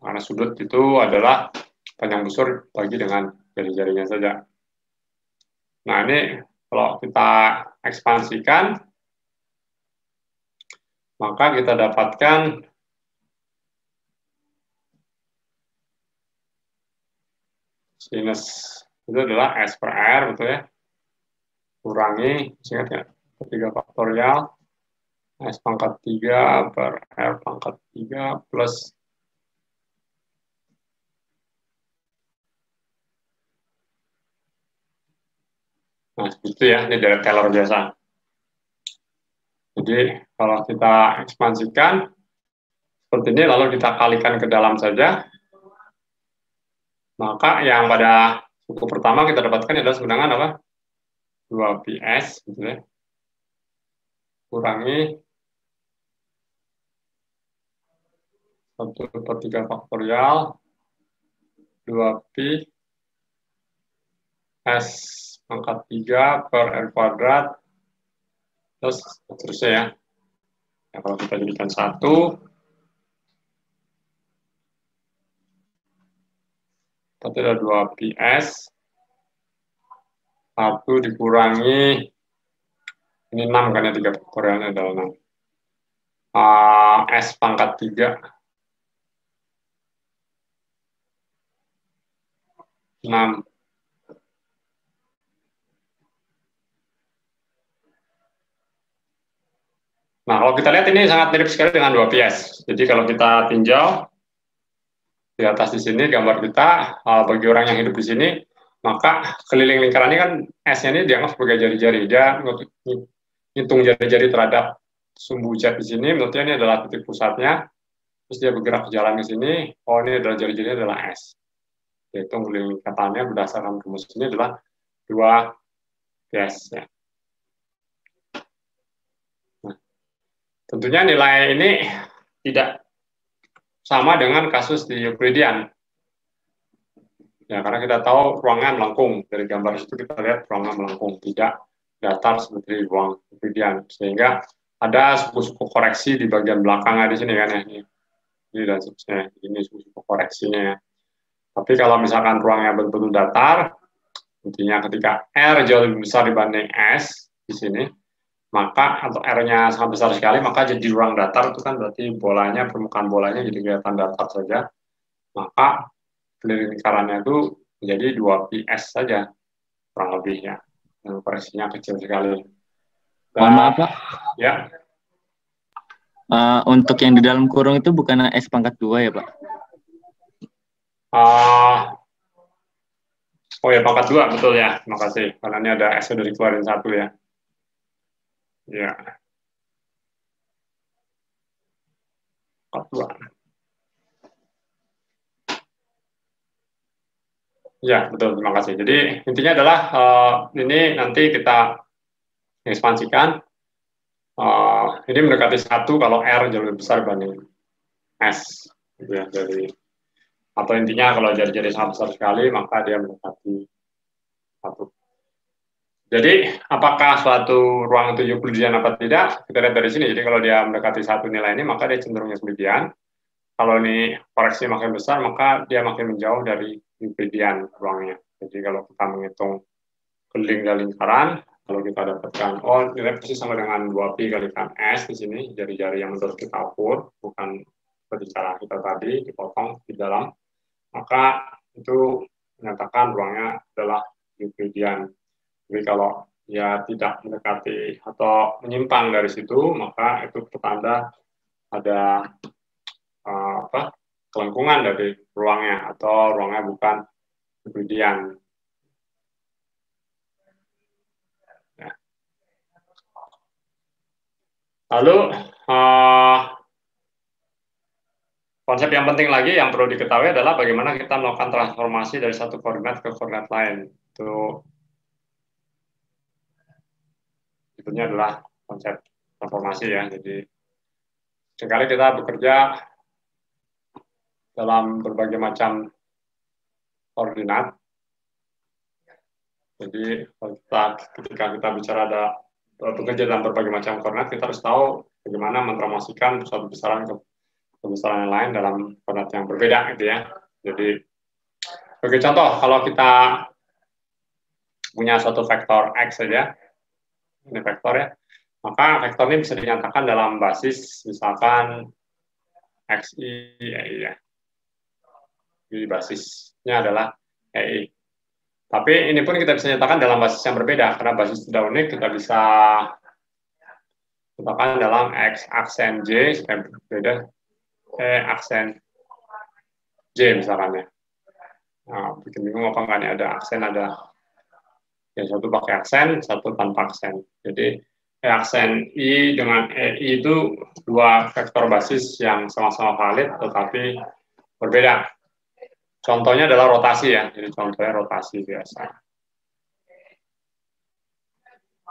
Karena sudut itu adalah panjang busur bagi dengan jari-jarinya saja. Nah, ini kalau kita ekspansikan, maka kita dapatkan sinus itu adalah S per R, betul ya. Kurangi, ingat ya, 3 faktorial S pangkat 3 per R pangkat 3 plus nah, itu ya, ini dari Taylor biasa. Jadi, kalau kita ekspansikan seperti ini, lalu kita kalikan ke dalam saja, maka yang pada suku pertama kita dapatkan adalah sebenarnya apa? 2πs, gitu ya. Kurangi 1/3 faktorial 2π S pangkat 3 per R kuadrat, terus seterusnya ya. Ya, kalau kita jadikan 1, berarti ada 2 PS, 1 dikurangi, ini 6 kan ya, 3 faktorialnya adalah 6. S pangkat 3, 6. Nah, kalau kita lihat ini sangat mirip sekali dengan 2 PS. Jadi kalau kita tinjau di atas di sini gambar kita, bagi orang yang hidup di sini, maka keliling lingkaran ini kan S-nya ini dianggap sebagai jari-jari. Dia hitung jari-jari terhadap sumbu jet di sini, menurutnya ini adalah titik pusatnya. Terus dia bergerak ke jalan ke sini, oh ini adalah jari-jarinya adalah S. Yaitu keliling lingkarannya berdasarkan rumus ini adalah 2 PS. Ya. Nah, tentunya nilai ini tidak sama dengan kasus di Euclidean. Ya, karena kita tahu ruangnya melengkung. Dari gambar itu kita lihat ruangnya melengkung, tidak datar seperti ruang Euclidean. Sehingga ada suku-suku koreksi di bagian belakangnya di sini kan ya. Ini dan seterusnya. Ini suku-suku koreksinya ya. Tapi kalau misalkan ruangnya betul-betul datar, intinya ketika R jauh lebih besar dibanding S di sini, maka atau R-nya sangat besar sekali, maka jadi ruang datar itu kan berarti bolanya, permukaan bolanya jadi kelihatan datar saja. Maka keliling lingkarannya itu menjadi 2 PS saja, kurang lebih ya. Dan koreksinya kecil sekali. Mohon maaf, Pak. Ya. Untuk yang di dalam kurung itu bukan S pangkat 2 ya, Pak? Oh ya, pangkat 2, betul ya. Terima kasih. Karena ini ada S sudah dikeluarin 1 ya. Ya. Pangkat 2. Ya, betul. Terima kasih. Jadi, intinya adalah ini nanti kita ekspansikan. Ini mendekati 1 kalau R jauh lebih besar dibanding S. Gitu ya, atau intinya kalau jari-jari sangat besar sekali, maka dia mendekati 1. Jadi, apakah suatu ruang itu Euclidean apa tidak? Kita lihat dari sini. Jadi, kalau dia mendekati 1 nilai ini, maka dia cenderung Euclidean. Kalau ini koreksi makin besar, maka dia makin menjauh dari Euclidean ruangnya. Jadi, kalau kita menghitung keliling dari lingkaran, kalau kita dapatkan, oh nilai persis sama dengan 2pi kalikan S di sini, jari-jari yang menurut kita ukur, bukan seperti cara kita tadi, dipotong di dalam, maka itu menyatakan ruangnya adalah Euclidean. Jadi kalau dia tidak mendekati atau menyimpang dari situ, maka itu pertanda ada kelengkungan dari ruangnya atau ruangnya bukan Euclidean. Ya. Lalu konsep yang penting lagi yang perlu diketahui adalah bagaimana kita melakukan transformasi dari satu koordinat ke koordinat lain. Itu adalah konsep transformasi ya. Jadi seringkali kita bekerja dalam berbagai macam koordinat. Jadi ketika kita bicara ada bekerja dalam berbagai macam koordinat, kita harus tahu bagaimana mentransformasikan suatu besaran ke besaran yang lain dalam koordinat yang berbeda gitu ya. Jadi sebagai contoh, kalau kita punya suatu vektor X saja, ini vektor ya, maka vektor ini bisa dinyatakan dalam basis misalkan XI, YI ya. Jadi basisnya adalah YI. Tapi ini pun kita bisa nyatakan dalam basis yang berbeda, karena basis tidak unik kita bisa nyatakan dalam X aksen J supaya berbeda aksen J misalkan ya. Nah, bikin bingung apa enggak nih, ada aksen, ada yang satu pakai aksen, satu tanpa aksen. Jadi aksen I dengan EI itu dua vektor basis yang sama-sama valid tetapi berbeda. Contohnya adalah rotasi ya, jadi contohnya rotasi biasa.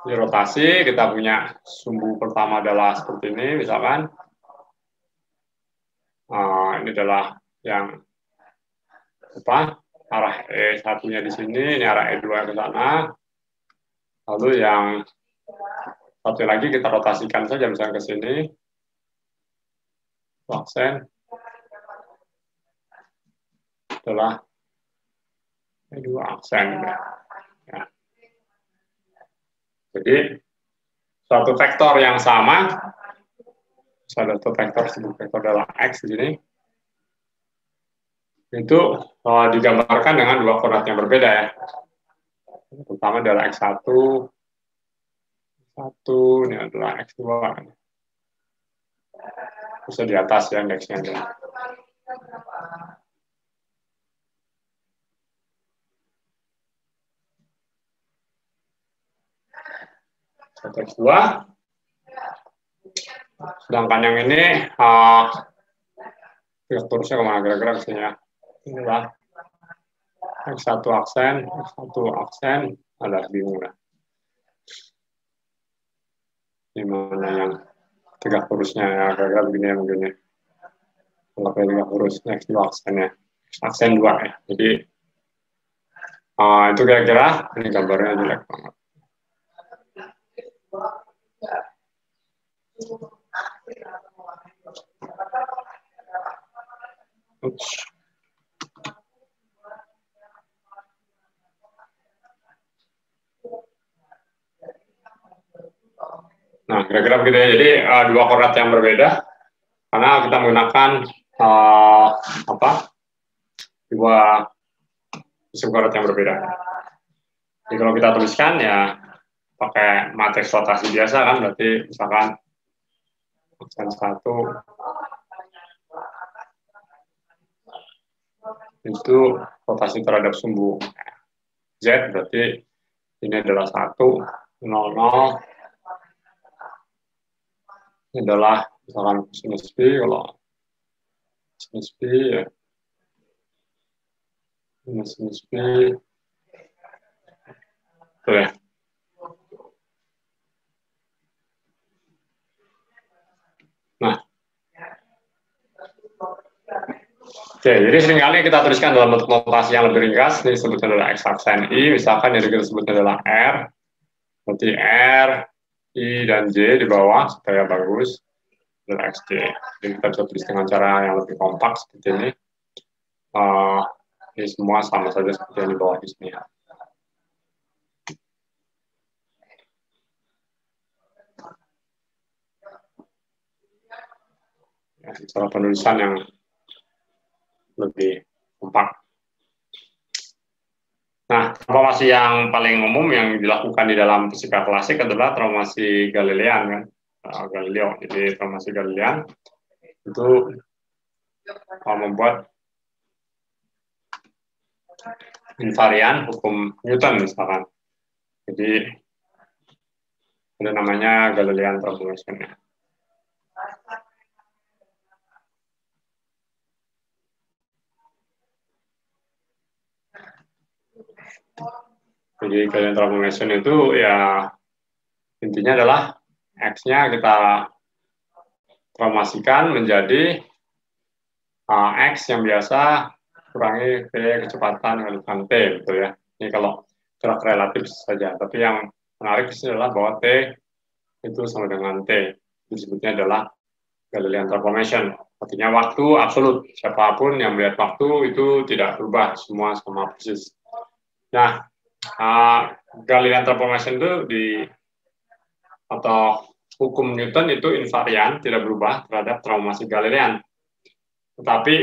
Di rotasi kita punya sumbu pertama adalah seperti ini misalkan. Ini adalah yang apa? arah E1-nya di sini, ini arah E2 ke sana. Lalu yang satu lagi kita rotasikan saja, misalnya ke sini. Aksen adalah E2 aksen. Ya. Jadi, suatu vektor yang sama, suatu vektor disebut vektor adalah X di sini, itu digambarkan dengan dua koordinat yang berbeda ya. Pertama adalah X1, ini adalah X2. Bisa di atas ya indeksnya. X2. Sedangkan yang ini vektornya kemana kira-kira kesini ya. Inilah X1 aksen, ada bingung lah. Ini mana yang tegak lurusnya ya, kira-kira begini ya mungkin ya. Kalau tegak lurus, X2 aksennya. Aksen 2 ya. Jadi itu kira-kira, ini gambarnya jelek banget. Oops. Nah, kira-kira begitu ya. Jadi dua koordinat yang berbeda karena kita menggunakan dua sistem koordinat yang berbeda. Jadi kalau kita tuliskan ya pakai matriks rotasi biasa kan, berarti misalkan aksen 1 itu rotasi terhadap sumbu Z, berarti ini adalah 1, 0, 0. Ini adalah misalkan sinus B, kalau sinus B ya, ini sinus B, tuh ya. Nah, oke, jadi seringkali kita tuliskan dalam bentuk notasi yang lebih ringkas, ini disebutnya adalah X aksen I, misalkan yang kita sebutnya adalah R, berarti R, I, dan J di bawah, supaya bagus, adalah XJ. Jadi kita bisa tulis dengan cara yang lebih kompak seperti ini. Ini semua sama saja seperti yang di bawah di sini ya. Cara penulisan yang lebih kompak. Nah, transformasi yang paling umum yang dilakukan di dalam fisika klasik adalah transformasi Galilean kan, Galileo. Jadi transformasi Galilean itu membuat invarian hukum Newton misalkan. Jadi ada namanya Galilean transformation. Jadi Galilean transformation itu ya intinya adalah X-nya kita transformasikan menjadi X yang biasa kurangi V kecepatan kalikan T, gitu ya. Ini kalau gerak relatif saja. Tapi yang menarik di sini adalah bahwa T itu sama dengan T. Disebutnya adalah Galilean transformation. Artinya waktu absolut. Siapapun yang melihat waktu itu tidak berubah, semua sama persis. Nah, Galilean transformation itu atau hukum Newton itu invarian, tidak berubah terhadap transformasi Galilean. Tetapi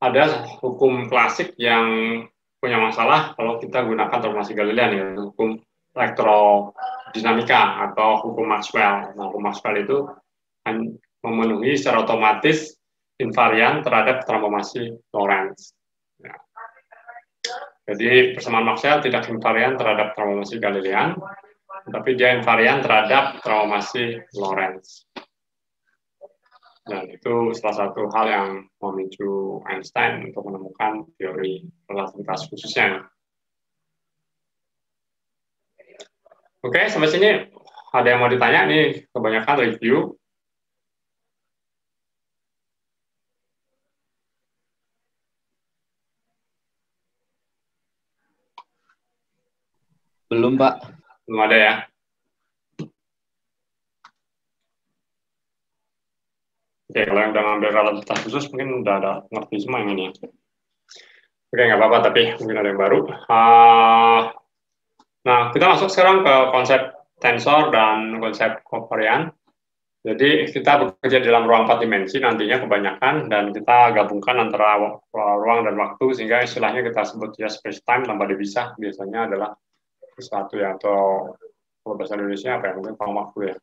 ada hukum klasik yang punya masalah kalau kita gunakan transformasi Galilean, yaitu hukum elektrodinamika atau hukum Maxwell. Nah, hukum Maxwell itu memenuhi secara otomatis invarian terhadap transformasi Lorentz. Ya. Jadi persamaan Maxwell tidak invarian terhadap transformasi Galilean, tapi dia invarian terhadap transformasi Lorentz. Dan itu salah satu hal yang memicu Einstein untuk menemukan teori relativitas khususnya. Oke, sampai sini ada yang mau ditanya nih, kebanyakan review. Belum, Pak. Belum ada ya? Oke, kalau yang udah ngambil relativitas khusus mungkin udah ada ngerti semua yang ini. Oke, nggak apa-apa, tapi mungkin ada yang baru. Nah, kita masuk sekarang ke konsep tensor dan konsep kovarian. Jadi kita bekerja dalam ruang 4 dimensi nantinya kebanyakan, dan kita gabungkan antara ruang dan waktu, sehingga istilahnya kita sebut ya space time tanpa dipisah, biasanya adalah sesuatu ya, atau kalau bahasa Indonesia apa ya, mungkin ruang waktu ya.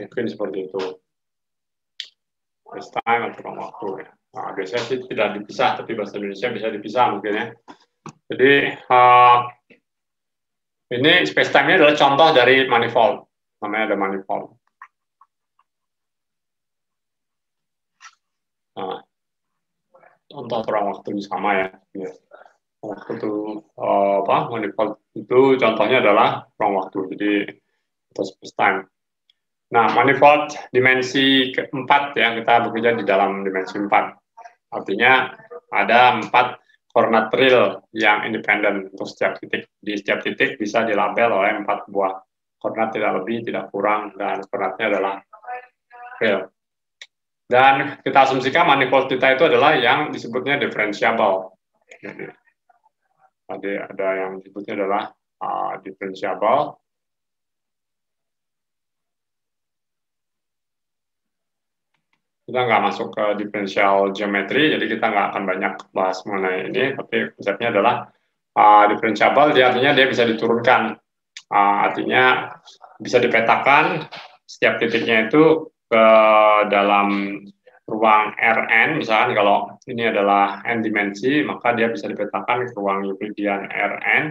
Mungkin seperti itu. Space time atau ruang waktu ya. Nah, biasanya sih tidak dipisah, tapi bahasa Indonesia bisa dipisah mungkin ya. Jadi ini space time-nya adalah contoh dari manifold, namanya ada manifold. Nah, contoh ruang waktu sama ya. Waktu itu manifold itu contohnya adalah ruang waktu, jadi itu space time. Nah, manifold dimensi keempat ya, kita bekerja di dalam dimensi 4. Artinya ada 4 koordinat real yang independen untuk setiap titik. Di setiap titik bisa dilabel oleh 4 buah koordinat, tidak lebih, tidak kurang, dan koordinatnya adalah real. Dan kita asumsikan manifold kita itu adalah yang disebutnya differentiable. Jadi ada yang disebutnya adalah differentiable. Kita nggak masuk ke differential geometry, jadi kita nggak akan banyak bahas mengenai ini, tapi konsepnya adalah differentiable, artinya dia bisa diturunkan, artinya bisa dipetakan setiap titiknya itu ke dalam ruang Rn, misalkan kalau ini adalah n dimensi, maka dia bisa dipetakan ke ruang Euclidean Rn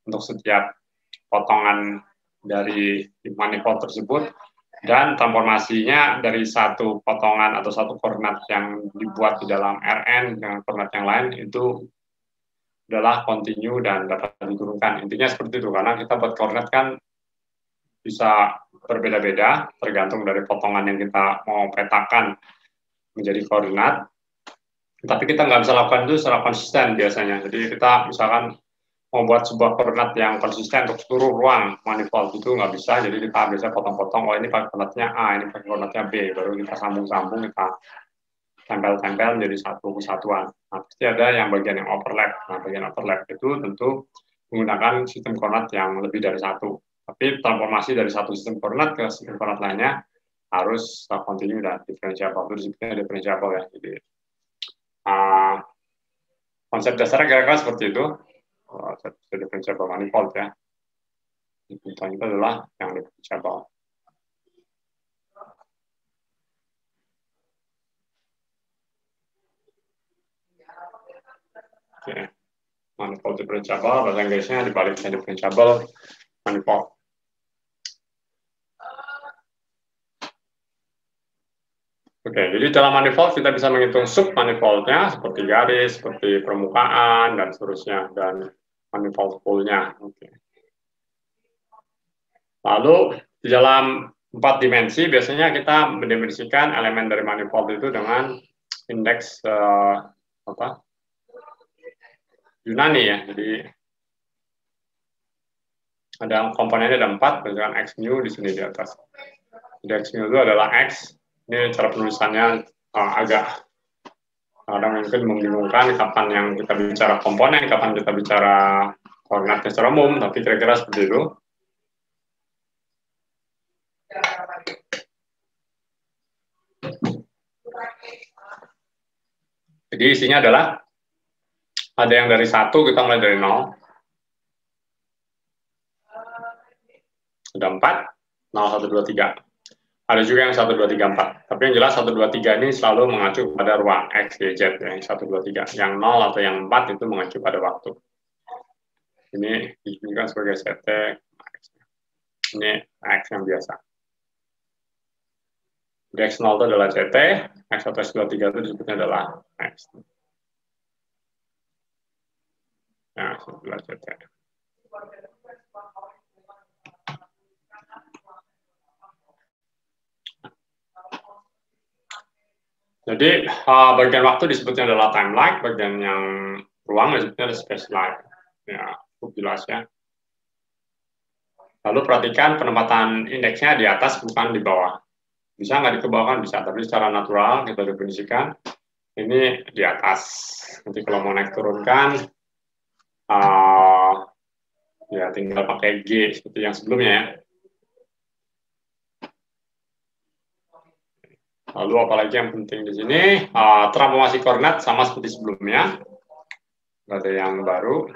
untuk setiap potongan dari manifold tersebut. Dan transformasinya dari satu potongan atau satu koordinat yang dibuat di dalam Rn dengan koordinat yang lain itu adalah kontinu dan dapat diturunkan. Intinya seperti itu, karena kita buat koordinat kan bisa berbeda-beda tergantung dari potongan yang kita mau petakan menjadi koordinat. Tapi kita nggak bisa lakukan itu secara konsisten biasanya. Jadi kita misalkan membuat sebuah koordinat yang konsisten untuk seluruh ruang manifold itu nggak bisa, jadi kita biasa potong-potong, oh ini pakai koordinatnya A, ini pakai koordinatnya B, baru kita sambung-sambung, kita tempel-tempel menjadi satu kesatuan. Nah, pasti ada yang bagian yang overlap. Nah, bagian overlap itu tentu menggunakan sistem koordinat yang lebih dari satu. Tapi transformasi dari satu sistem koordinat ke sistem koordinat lainnya harus kontinu dan diferensiable. Itu disebutnya diferensiable ya. Jadi konsep dasarnya kira-kira seperti itu. Differentiable manifold ya. Contohnya itu adalah yang differentiable. Oke. Manifold differentiable, bahasa Inggrisnya dibaliknya differentiable manifold. Oke, jadi dalam manifold kita bisa menghitung sub manifoldnya seperti garis, seperti permukaan dan seterusnya, dan manifold poolnya. Oke. Lalu di dalam 4 dimensi biasanya kita mendimensikan elemen dari manifold itu dengan indeks Yunani ya. Jadi ada komponennya ada 4 dengan x mu di sini di atas. Jadi x mu itu adalah x. Ini cara penulisannya agak kadang mungkin membingungkan kapan yang kita bicara komponen, kapan kita bicara koordinatnya secara umum, tapi kira-kira seperti itu. Jadi isinya adalah ada yang dari 1, kita mulai dari 0. Ada 4, 0, 1, 2, 3. Ada juga yang 1, 2, 3, 4. Tapi yang jelas 1, 2, 3 ini selalu mengacu pada ruang X, Y, Z. Yang 1, 2, 3. Yang 0 atau yang 4 itu mengacu pada waktu. Ini disebutkan sebagai CT. Ini X yang biasa. Jadi X0 itu adalah CT, X1, X2, 3 itu disebutnya adalah X. Nah, itu adalah CT. Jadi bagian waktu disebutnya adalah time lag, bagian yang ruang, disebutnya ada space line. Ya, cukup jelas ya. Lalu perhatikan penempatan indeksnya di atas bukan di bawah. Bisa nggak dikebawahkan? Bisa, tapi secara natural kita definisikan ini di atas. Nanti kalau mau naik turunkan, ya tinggal pakai G seperti yang sebelumnya ya. Lalu apalagi yang penting di sini, transformasi koordinat sama seperti sebelumnya. Nggak ada yang baru.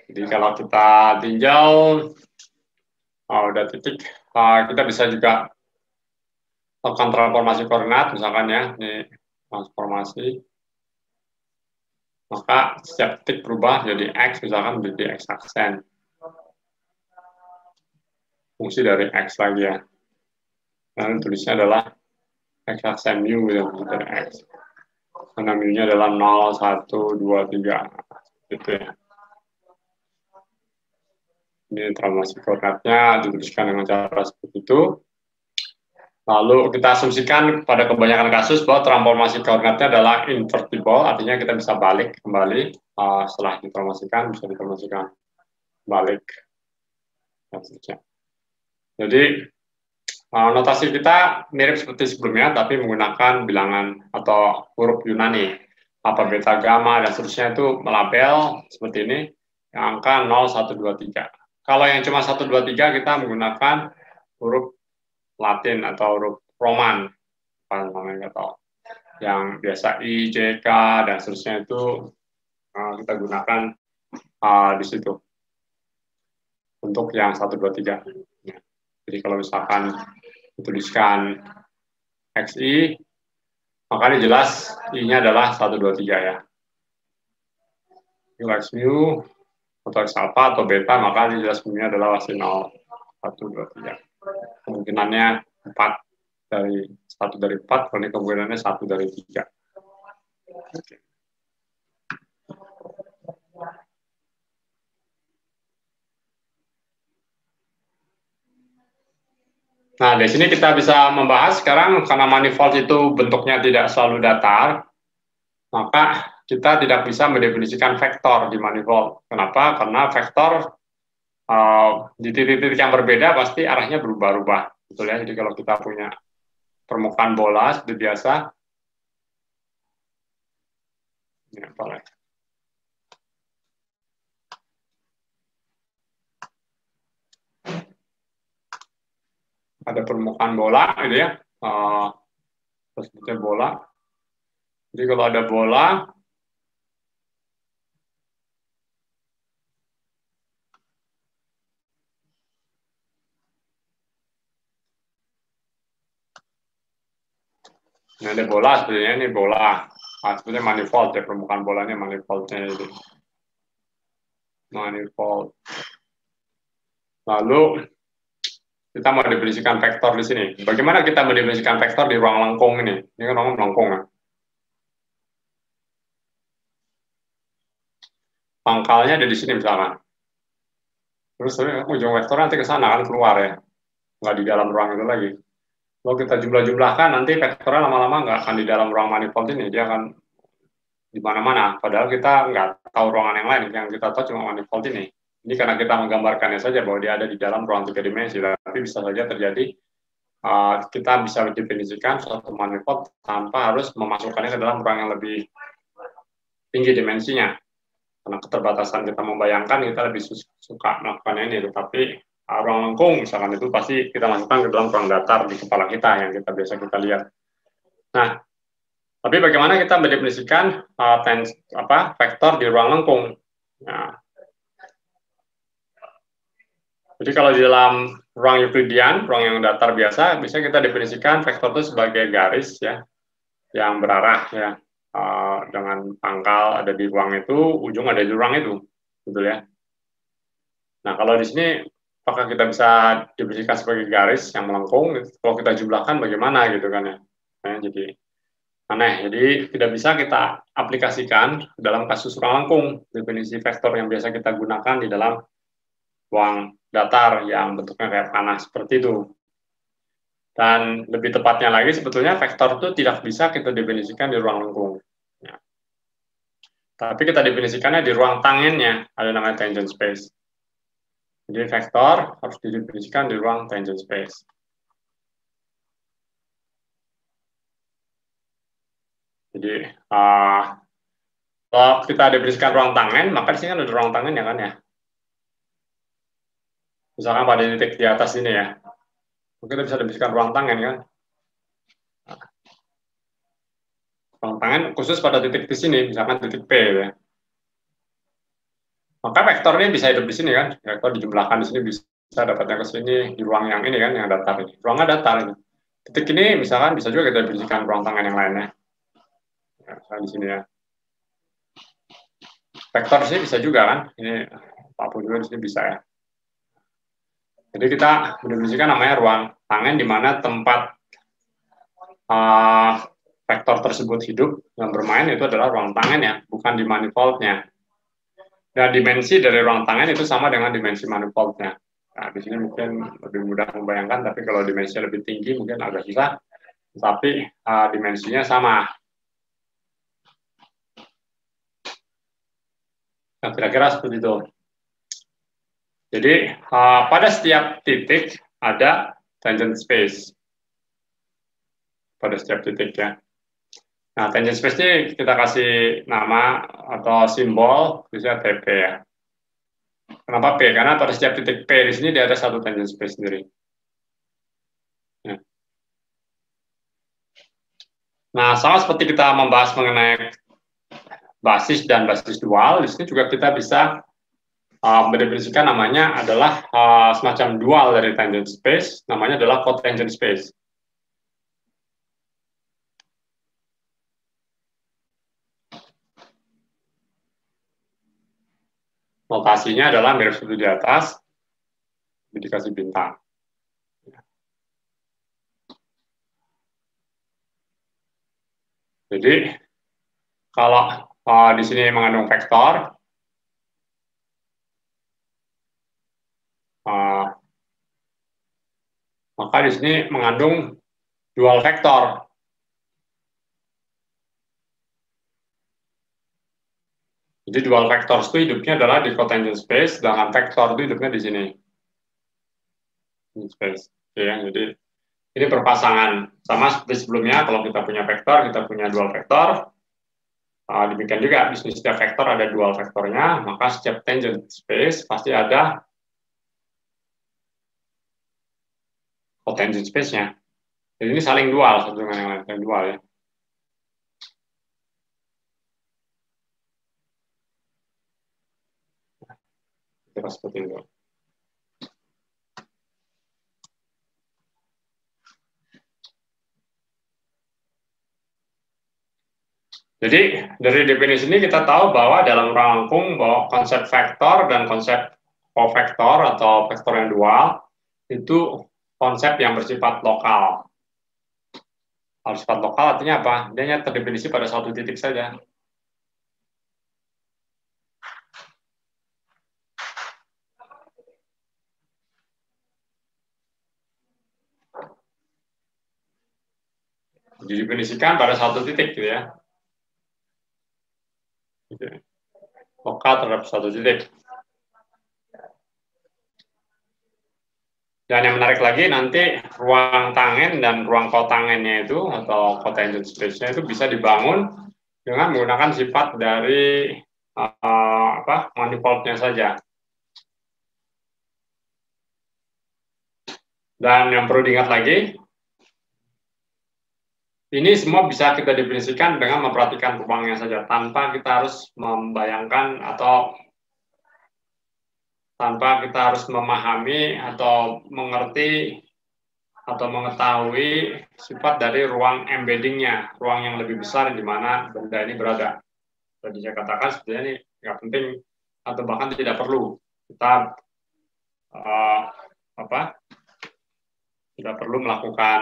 Jadi kalau kita tinjau, udah titik, kita bisa juga lakukan transformasi koordinat, misalkan ya, ini transformasi, maka setiap titik berubah jadi X, misalkan menjadi X aksen. Fungsi dari X lagi ya. Dan tulisnya adalah X aksen mu yang dari X. Karena mu-nya adalah 0, 1, 2, 3. Gitu ya. Ini transformasi koordinatnya dituliskan dengan cara seperti itu. Lalu kita asumsikan pada kebanyakan kasus bahwa transformasi koordinatnya adalah invertible, artinya kita bisa balik kembali setelah ditransformasikan, bisa ditransformasikan balik. Jadi notasi kita mirip seperti sebelumnya, tapi menggunakan bilangan atau huruf Yunani. Apa, beta, gamma, dan seterusnya itu melabel seperti ini, yang angka 0, 1, 2, 3. Kalau yang cuma 1, 2, 3, kita menggunakan huruf Latin atau huruf Roman, apa namanya, nggak tahu. Yang biasa I, J, K, dan seterusnya itu kita gunakan di situ. Untuk yang 1, 2, 3. Jadi kalau misalkan dituliskan XI, maka ini jelas I-nya adalah 1, 2, 3 ya. Ini X mu atau X alpha atau beta, maka ini jelas mu-nya adalah hasil 0, 1, 2, 3. Kemungkinannya 4 dari 1 dari 4, kalau ini kemungkinannya 1 dari 3. Oke. Nah, di sini kita bisa membahas sekarang karena manifold itu bentuknya tidak selalu datar, maka kita tidak bisa mendefinisikan vektor di manifold. Kenapa? Karena vektor di titik-titik yang berbeda pasti arahnya berubah-ubah, betul ya. Jadi kalau kita punya permukaan bola seperti biasa, ini apa lagi? Ada permukaan bola, gitu ya, sebutnya bola. Jadi kalau ada bola, ini ada bola, sebenarnya ini bola. Sebenarnya manifold ya, permukaan bolanya manifoldnya itu. Manifold. Lalu kita mau definisikan vektor di sini. Bagaimana kita mendefinisikan vektor di ruang lengkung ini? Ini kan ruang lengkung ya. Pangkalnya ada di sini misalkan. Terus ujung vektor nanti ke sana kan keluar ya. Nggak di dalam ruang itu lagi. Kalau kita jumlah-jumlahkan, nanti vektornya lama-lama nggak akan di dalam ruang manifold ini. Dia akan di mana-mana. Padahal kita nggak tahu ruangan yang lain. Yang kita tahu cuma manifold ini. Ini karena kita menggambarkannya saja bahwa dia ada di dalam ruang 3 dimensi, tapi bisa saja terjadi kita bisa mendefinisikan suatu manifold tanpa harus memasukkannya ke dalam ruang yang lebih tinggi dimensinya. Karena keterbatasan kita membayangkan, kita lebih suka melakukannya ini, tetapi ruang lengkung misalkan itu pasti kita masukkan ke dalam ruang datar di kepala kita yang biasa kita lihat. Nah, tapi bagaimana kita mendefinisikan vektor di ruang lengkung? Nah, jadi kalau di dalam ruang Euclidean, ruang yang datar biasa, bisa kita definisikan vektor itu sebagai garis ya, yang berarah ya, dengan pangkal ada di ruang itu, ujung ada di ruang itu, betul ya. Nah kalau di sini, apakah kita bisa definisikan sebagai garis yang melengkung? Kalau kita jumlahkan bagaimana gitu kan ya? Nah, jadi aneh. Jadi tidak bisa kita aplikasikan dalam kasus ruang lengkung, definisi vektor yang biasa kita gunakan di dalam ruang datar yang bentuknya kayak panah seperti itu. Dan lebih tepatnya lagi sebetulnya vektor itu tidak bisa kita definisikan di ruang lengkung. Ya. Tapi kita definisikannya di ruang tangennya, ada namanya tangent space. Jadi vektor harus didefinisikan di ruang tangent space. Jadi kalau kita definisikan ruang tangen, maka di sini kan ada ruang tangen ya kan ya. Misalkan pada titik di atas ini ya, mungkin kita bisa definisikan ruang tangen kan. Ruang tangen khusus pada titik di sini, misalkan titik P ya. Maka vektor ini bisa hidup di sini kan, vektor dijumlahkan di sini bisa dapatnya ke sini di ruang yang ini kan, yang datar ini. Ruangnya datar ini. Titik ini misalkan bisa juga kita definisikan ruang tangen yang lainnya. Ya, di sini ya. Vektor di sini bisa juga kan, ini apapun juga di sini bisa ya. Jadi kita mendefinisikan namanya ruang tangen di mana tempat vektor tersebut hidup dan bermain itu adalah ruang tangen ya, bukan di manifoldnya. Dan dimensi dari ruang tangen itu sama dengan dimensi manifoldnya. Nah, di sini mungkin lebih mudah membayangkan, tapi kalau dimensinya lebih tinggi mungkin agak susah. Tapi dimensinya sama. Nah, kira-kira seperti itu. Jadi pada setiap titik ada tangent space. Pada setiap titik ya. Nah, tangent space ini kita kasih nama atau simbol, bisa TP ya. Kenapa P? Karena pada setiap titik P di sini dia ada satu tangent space sendiri. Ya. Nah, sama seperti kita membahas mengenai basis dan basis dual, di sini juga kita bisa mendefinisikan namanya adalah semacam dual dari tangent space, namanya adalah cotangent space. Notasinya adalah mirip seperti di atas, dikasih bintang. Jadi kalau di sini mengandung vektor, maka di sini mengandung dual vektor. Jadi dual vektor itu hidupnya adalah di cotangent space, sedangkan vektor itu hidupnya di sini. Space. Ya, jadi ini berpasangan. Sama seperti sebelumnya, kalau kita punya vektor, kita punya dual vektor. Demikian juga, di setiap vektor ada dual vektornya, maka setiap tangent space pasti ada cotangent space-nya. Jadi ini saling dual satu dengan yang lain, saling dual ya. Kita seperti itu. Jadi dari definisi ini kita tahu bahwa dalam ruang lengkung bahwa konsep vektor dan konsep covektor atau vektor yang dual itu konsep yang bersifat lokal. Kalau sifat lokal artinya apa? Dia hanya terdefinisi pada satu titik saja. Didefinisikan pada satu titik gitu ya. Lokal terhadap satu titik. Dan yang menarik lagi nanti ruang tangen dan ruang kotangennya itu atau cotangent space-nya itu bisa dibangun dengan menggunakan sifat dari manifoldnya saja. Dan yang perlu diingat lagi, ini semua bisa kita definisikan dengan memperhatikan ruangnya saja, tanpa kita harus membayangkan atau tanpa kita harus memahami atau mengerti atau mengetahui sifat dari ruang embeddingnya, ruang yang lebih besar di mana benda ini berada. Tadi saya katakan sebenarnya ini nggak penting atau bahkan tidak perlu kita tidak perlu melakukan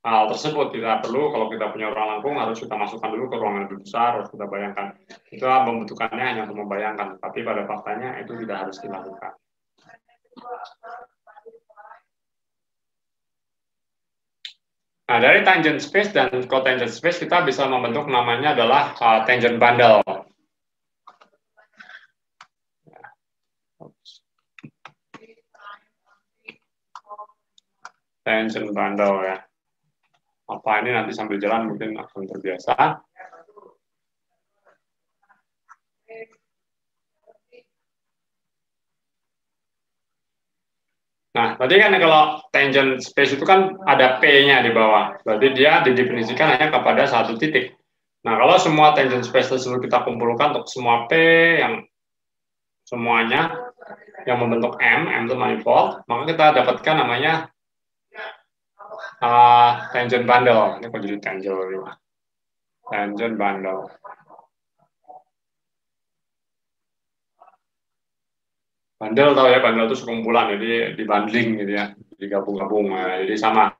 hal tersebut. Tidak perlu kalau kita punya ruang lengkung harus kita masukkan dulu ke ruangan lebih besar, harus kita bayangkan. Itu membutuhkannya hanya untuk membayangkan, tapi pada faktanya itu tidak harus dilakukan. Nah, dari tangent space dan cotangent space kita bisa membentuk namanya adalah tangent bundle. Tangent bundle ya. Apa ini nanti sambil jalan mungkin akan terbiasa. Nah, tadi kan kalau tangent space itu kan ada P-nya di bawah. Berarti dia didefinisikan hanya kepada satu titik. Nah, kalau semua tangent space tersebut kita kumpulkan untuk semua P yang semuanya yang membentuk M itu manifold, maka kita dapatkan namanya tangent bundle. Ini kok jadi tangent? Tangent bundle. Bundle tahu ya, bundle itu sekumpulan, jadi dibundling gitu ya, digabung-gabung. Nah, jadi sama.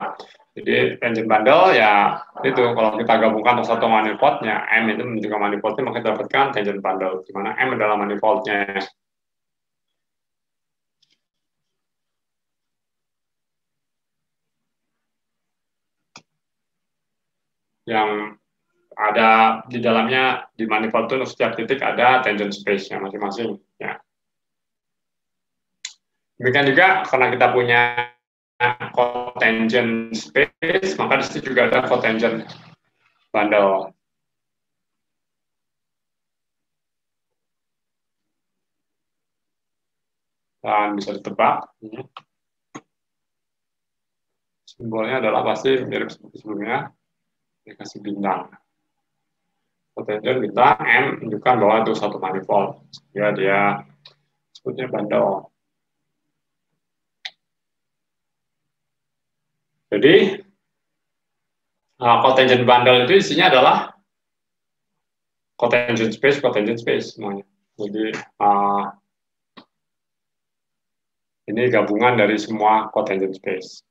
Jadi tangent bundle ya itu kalau kita gabungkan untuk satu manifoldnya, M itu menunjukkan manifoldnya, maka kita dapatkan tangent bundle, di mana M adalah manifoldnya. Yang ada di dalamnya di manifold itu setiap titik ada tangent space-nya masing-masing. Ya. Demikian juga karena kita punya cotangent space, maka di situ juga ada cotangent bundle. Dan bisa ditebak. Simbolnya adalah pasti mirip seperti sebelumnya, dikasih bintang. Cotangent bintang M menunjukkan bahwa itu satu manifold. Ya, dia sebutnya bundle. Jadi cotangent bundle itu isinya adalah cotangent space semuanya. Jadi ini gabungan dari semua cotangent space.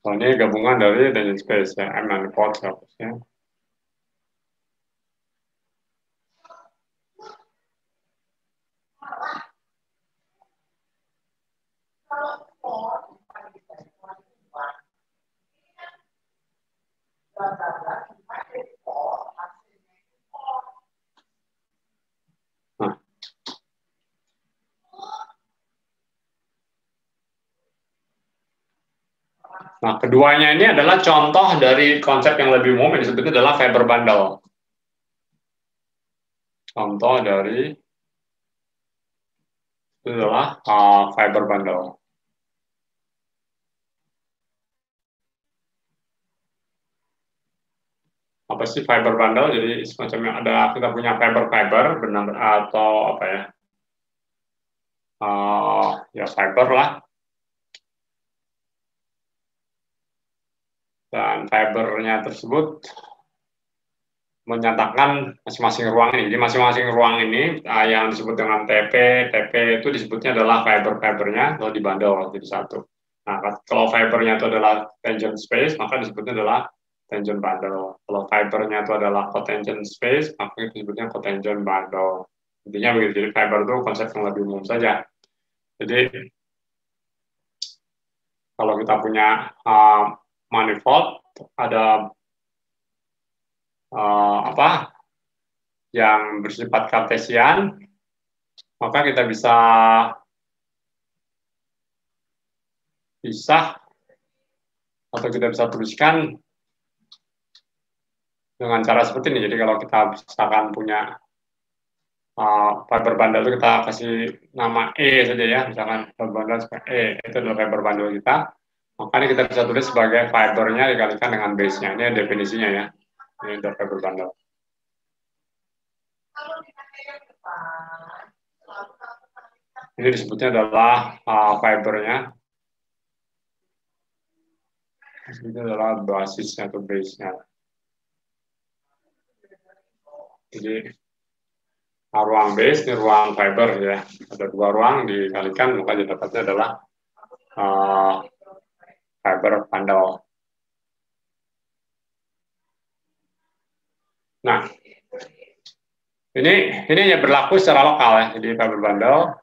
So, ini gabungan dari tangent space ya, M manifold seharusnya. Nah, keduanya ini adalah contoh dari konsep yang lebih umum yang disebutnya adalah fiber bundle. Contoh dari itu adalah fiber bundle. Apa sih fiber bundle? Jadi semacamnya ada kita punya fiber benar atau apa ya? Ya fiber lah. Dan fibernya tersebut menyatakan masing-masing ruang ini. Jadi masing-masing ruang ini yang disebut dengan TP itu disebutnya adalah fibernya atau dibundle jadi satu. Nah, kalau fibernya itu adalah tangent space, maka disebutnya adalah tangent bundle. Kalau fibernya itu adalah cotangent space, maka disebutnya cotangent bundle. Intinya begitu. Jadi fiber itu konsep yang lebih umum saja. Jadi kalau kita punya manifold, ada yang bersifat kartesian, maka kita bisa pisah atau kita bisa tuliskan dengan cara seperti ini. Jadi kalau kita misalkan punya fiber bundle itu kita kasih nama E saja ya, misalkan fiber bundle E itu adalah fiber bundle kita, maka ini kita bisa tulis sebagai fibernya dikalikan dengan base-nya. Ini definisinya ya, ini adalah fiber bundle. Ini disebutnya adalah fibernya. Ini adalah basisnya atau base-nya. Jadi ruang base, ini ruang fiber ya. Ada dua ruang dikalikan, maka dapatnya adalah fiber bundle. Nah, ini hanya berlaku secara lokal ya. Jadi fiber bundle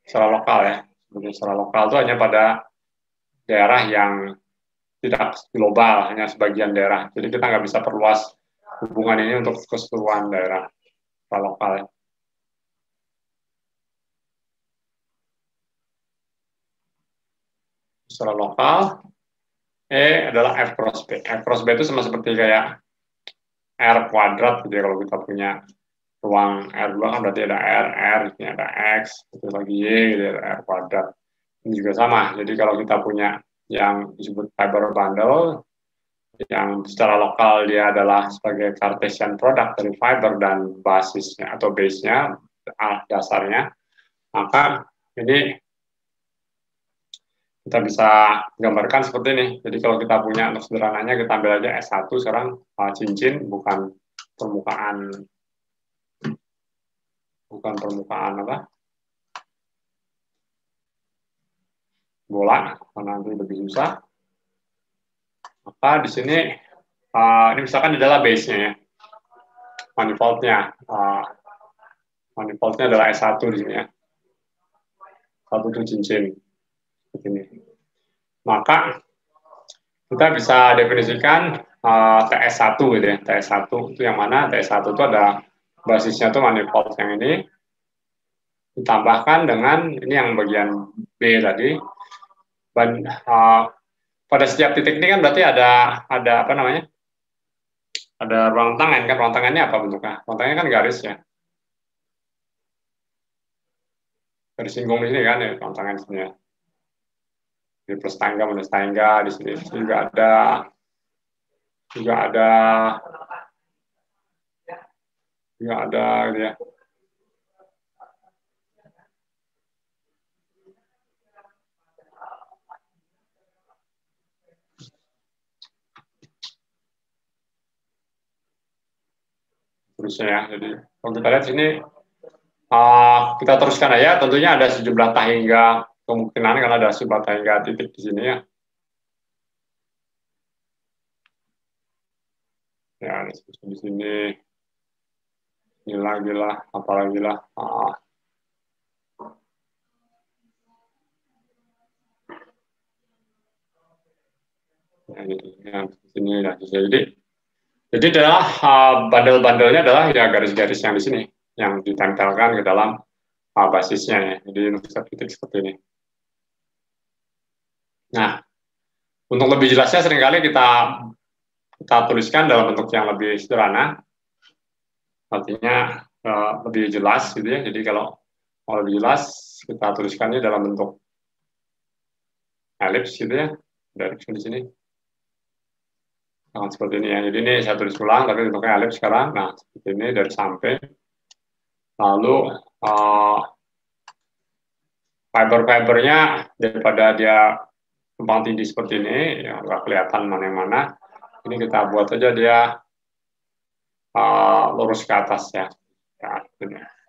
secara lokal ya. Jadi secara lokal itu hanya pada daerah yang tidak global, hanya sebagian daerah. Jadi kita nggak bisa perluas hubungan ini untuk keseluruhan daerah secara lokal ya. Secara lokal, E adalah F cross B. F cross B itu sama seperti kayak R kuadrat gitu ya, kalau kita punya ruang R2 kan berarti ada R, ini ada X, itu lagi Y, gitu, ada R kuadrat. Ini juga sama, jadi kalau kita punya yang disebut fiber bundle, yang secara lokal dia adalah sebagai Cartesian product dari fiber dan basisnya atau base-nya, dasarnya, maka ini kita bisa gambarkan seperti ini. Jadi kalau kita punya, untuk sederhananya kita ambil aja S1 sekarang, cincin, bukan permukaan apa, bola, nanti lebih susah. Maka di sini, ini misalkan adalah base-nya ya, manifoldnya, manifoldnya adalah S1 di sini ya, satu itu cincin. Ini. Maka kita bisa definisikan TS1 gitu ya. TS1 itu yang mana? TS1 itu ada basisnya itu manifold yang ini ditambahkan dengan ini yang bagian B tadi. Pada setiap titik ini kan berarti ada apa namanya? Ada ruang tangan kan? Ruang tangannya apa bentuknya? Ruang tangannya kan garis ya. Garis singgung di sini kan ya, ruang tangan di sini ya. Di plus tangga minus tangga di sini juga ada gitu ya. Terusnya ya. Jadi kalau kita lihat sini, kita teruskan aja. Tentunya ada sejumlah tahingga kemungkinan karena ada sejumlah tahingga titik di sini ya. Ya, di sini gila, apalagi lah. Ya, gitu. Ya, di sini ya. Jadi adalah bandel-bandelnya adalah ya garis-garis yang di sini yang ditempelkan ke dalam basisnya ya. Jadi untuk titik seperti ini. Nah, untuk lebih jelasnya seringkali kita tuliskan dalam bentuk yang lebih sederhana, artinya lebih jelas gitu ya. Jadi kalau mau lebih jelas kita tuliskannya dalam bentuk elips gitu ya, dari di sini. Nah, seperti ini ya. Jadi ini saya tulis ulang tapi bentuknya elips sekarang. Nah, seperti ini dari samping. Lalu fiber-fibernya daripada dia tumpang tindih seperti ini, ya nggak kelihatan mana yang mana. Ini kita buat aja dia lurus ke atas ya. Ini.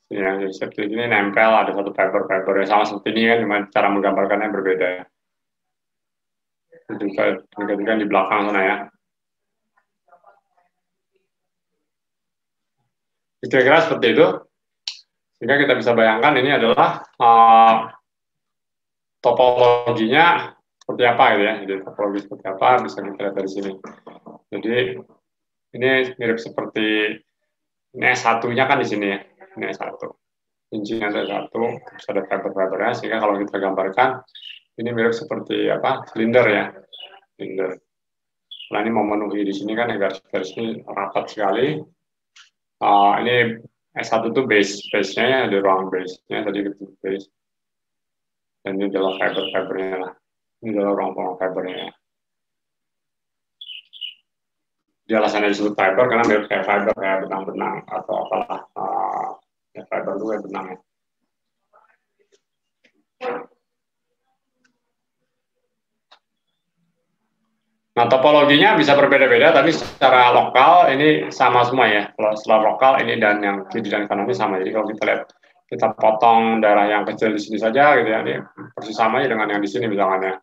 Ya, jadi seperti ini nempel, ada satu fiber-fiber yang sama seperti ini kan, cuma cara menggambarkannya berbeda ya. Juga di belakang sana ya. Kira-kira seperti itu. Sehingga kita bisa bayangkan ini adalah topologinya seperti apa gitu ya. Jadi topologi seperti apa bisa kita lihat dari sini. Jadi ini mirip seperti ini S1-nya kan di sini ya. Ini S1. Kuncinya ada satu, terus ada fiber-fibernya, sehingga kalau kita gambarkan ini mirip seperti apa? Silinder ya. Silinder. Nah ini memenuhi di sini kan garis-garis ini rapat sekali. Ini S1 itu base-nya ya, di ruang base-nya tadi itu base. Dan ini adalah fiber-fibernya lah. Ini adalah ruang fibernya ya. Di alasannya disebut fiber karena mirip kayak fiber kayak benang-benang atau apalah. Ya, fiber itu kayak benang ya. Nah, topologinya bisa berbeda-beda, tapi secara lokal ini sama semua ya. Kalau secara lokal ini dan yang kiri dan kanan ini sama. Jadi kalau kita lihat, kita potong daerah yang kecil di sini saja, gitu ya. Ini persis sama ya dengan yang di sini misalnya.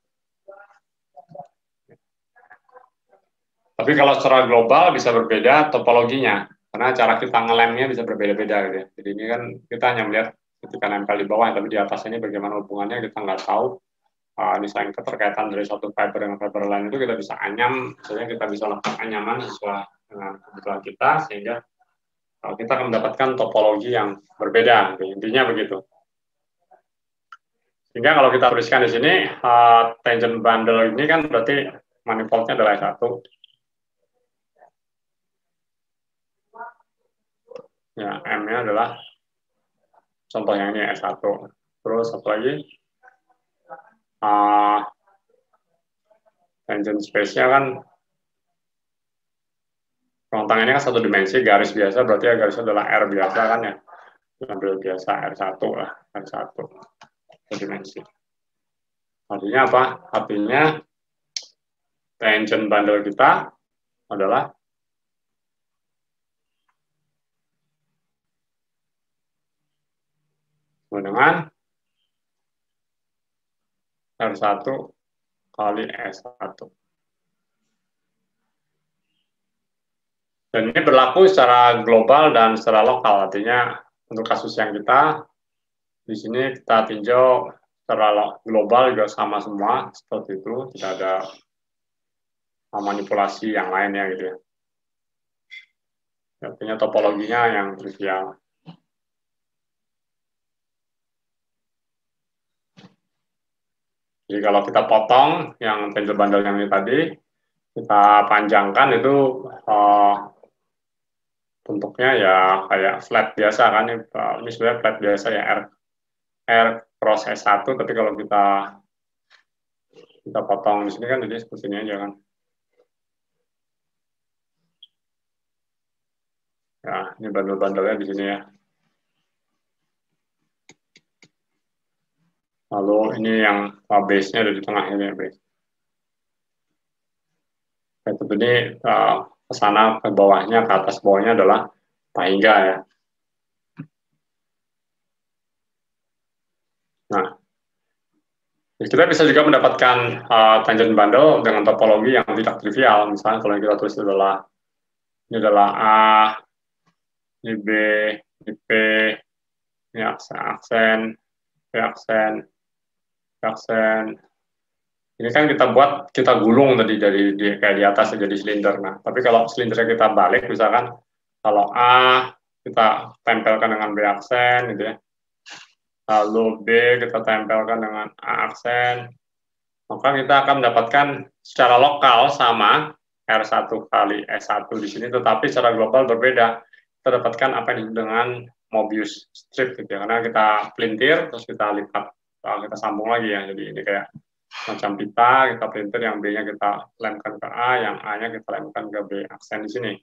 Tapi kalau secara global bisa berbeda topologinya, karena cara kita ngelemnya bisa berbeda-beda, gitu ya. Jadi ini kan kita hanya melihat ketika nempel di bawah, tapi di atas ini bagaimana hubungannya kita nggak tahu. Misalnya keterkaitan dari satu fiber dengan fiber lain itu kita bisa anyam, misalnya kita bisa lakukan anyaman sesuai dengan kebutuhan kita, sehingga kita akan mendapatkan topologi yang berbeda. Intinya begitu. Sehingga kalau kita tuliskan di sini, tangent bundle ini kan berarti manifoldnya adalah satu. Ya, M-nya adalah contoh yang ini S1. Terus satu lagi, tangent space-nya kan ruang tangannya kan satu dimensi, garis biasa, berarti ya garisnya adalah R biasa kan ya. Ambil biasa R1 lah, R1 satu dimensi. Artinya apa? Artinya tangent bundle kita adalah dengan R1 kali S1. Dan ini berlaku secara global dan secara lokal. Artinya untuk kasus yang kita di sini kita tinjau secara global juga sama semua seperti itu, tidak ada manipulasi yang lainnya gitu ya. Artinya topologinya yang trivial. Jadi kalau kita potong yang tangent bundle yang ini tadi, kita panjangkan itu bentuknya ya kayak flat biasa kan, ini sebenarnya flat biasa ya, R cross S1, tapi kalau kita potong di sini kan jadi seperti ini aja kan. Ya, ini bundle-bundlenya di sini ya. Lalu ini yang base-nya ada di tengah ini ya, base. Itu ini ke sana, ke bawahnya, ke atas bawahnya adalah taiga ya. Nah, kita bisa juga mendapatkan tangent bundle dengan topologi yang tidak trivial. Misalnya kalau kita tulis ini adalah A, ini B, ini P, ini aksen, ini aksen. Ini kan kita gulung tadi kayak di atas jadi silinder. Nah, tapi kalau silindernya kita balik, misalkan kalau A kita tempelkan dengan B aksen, gitu ya. Lalu B kita tempelkan dengan A aksen, maka kita akan mendapatkan secara lokal sama R1 kali S1 di sini, tetapi secara global berbeda. Kita dapatkan apa yang disebut dengan Mobius strip, gitu ya. Karena kita pelintir, terus kita lipat, kita sambung lagi ya. Jadi ini kayak macam pita, kita pelintir, yang B-nya kita lemkan ke A, yang A-nya kita lemkan ke B aksen di sini.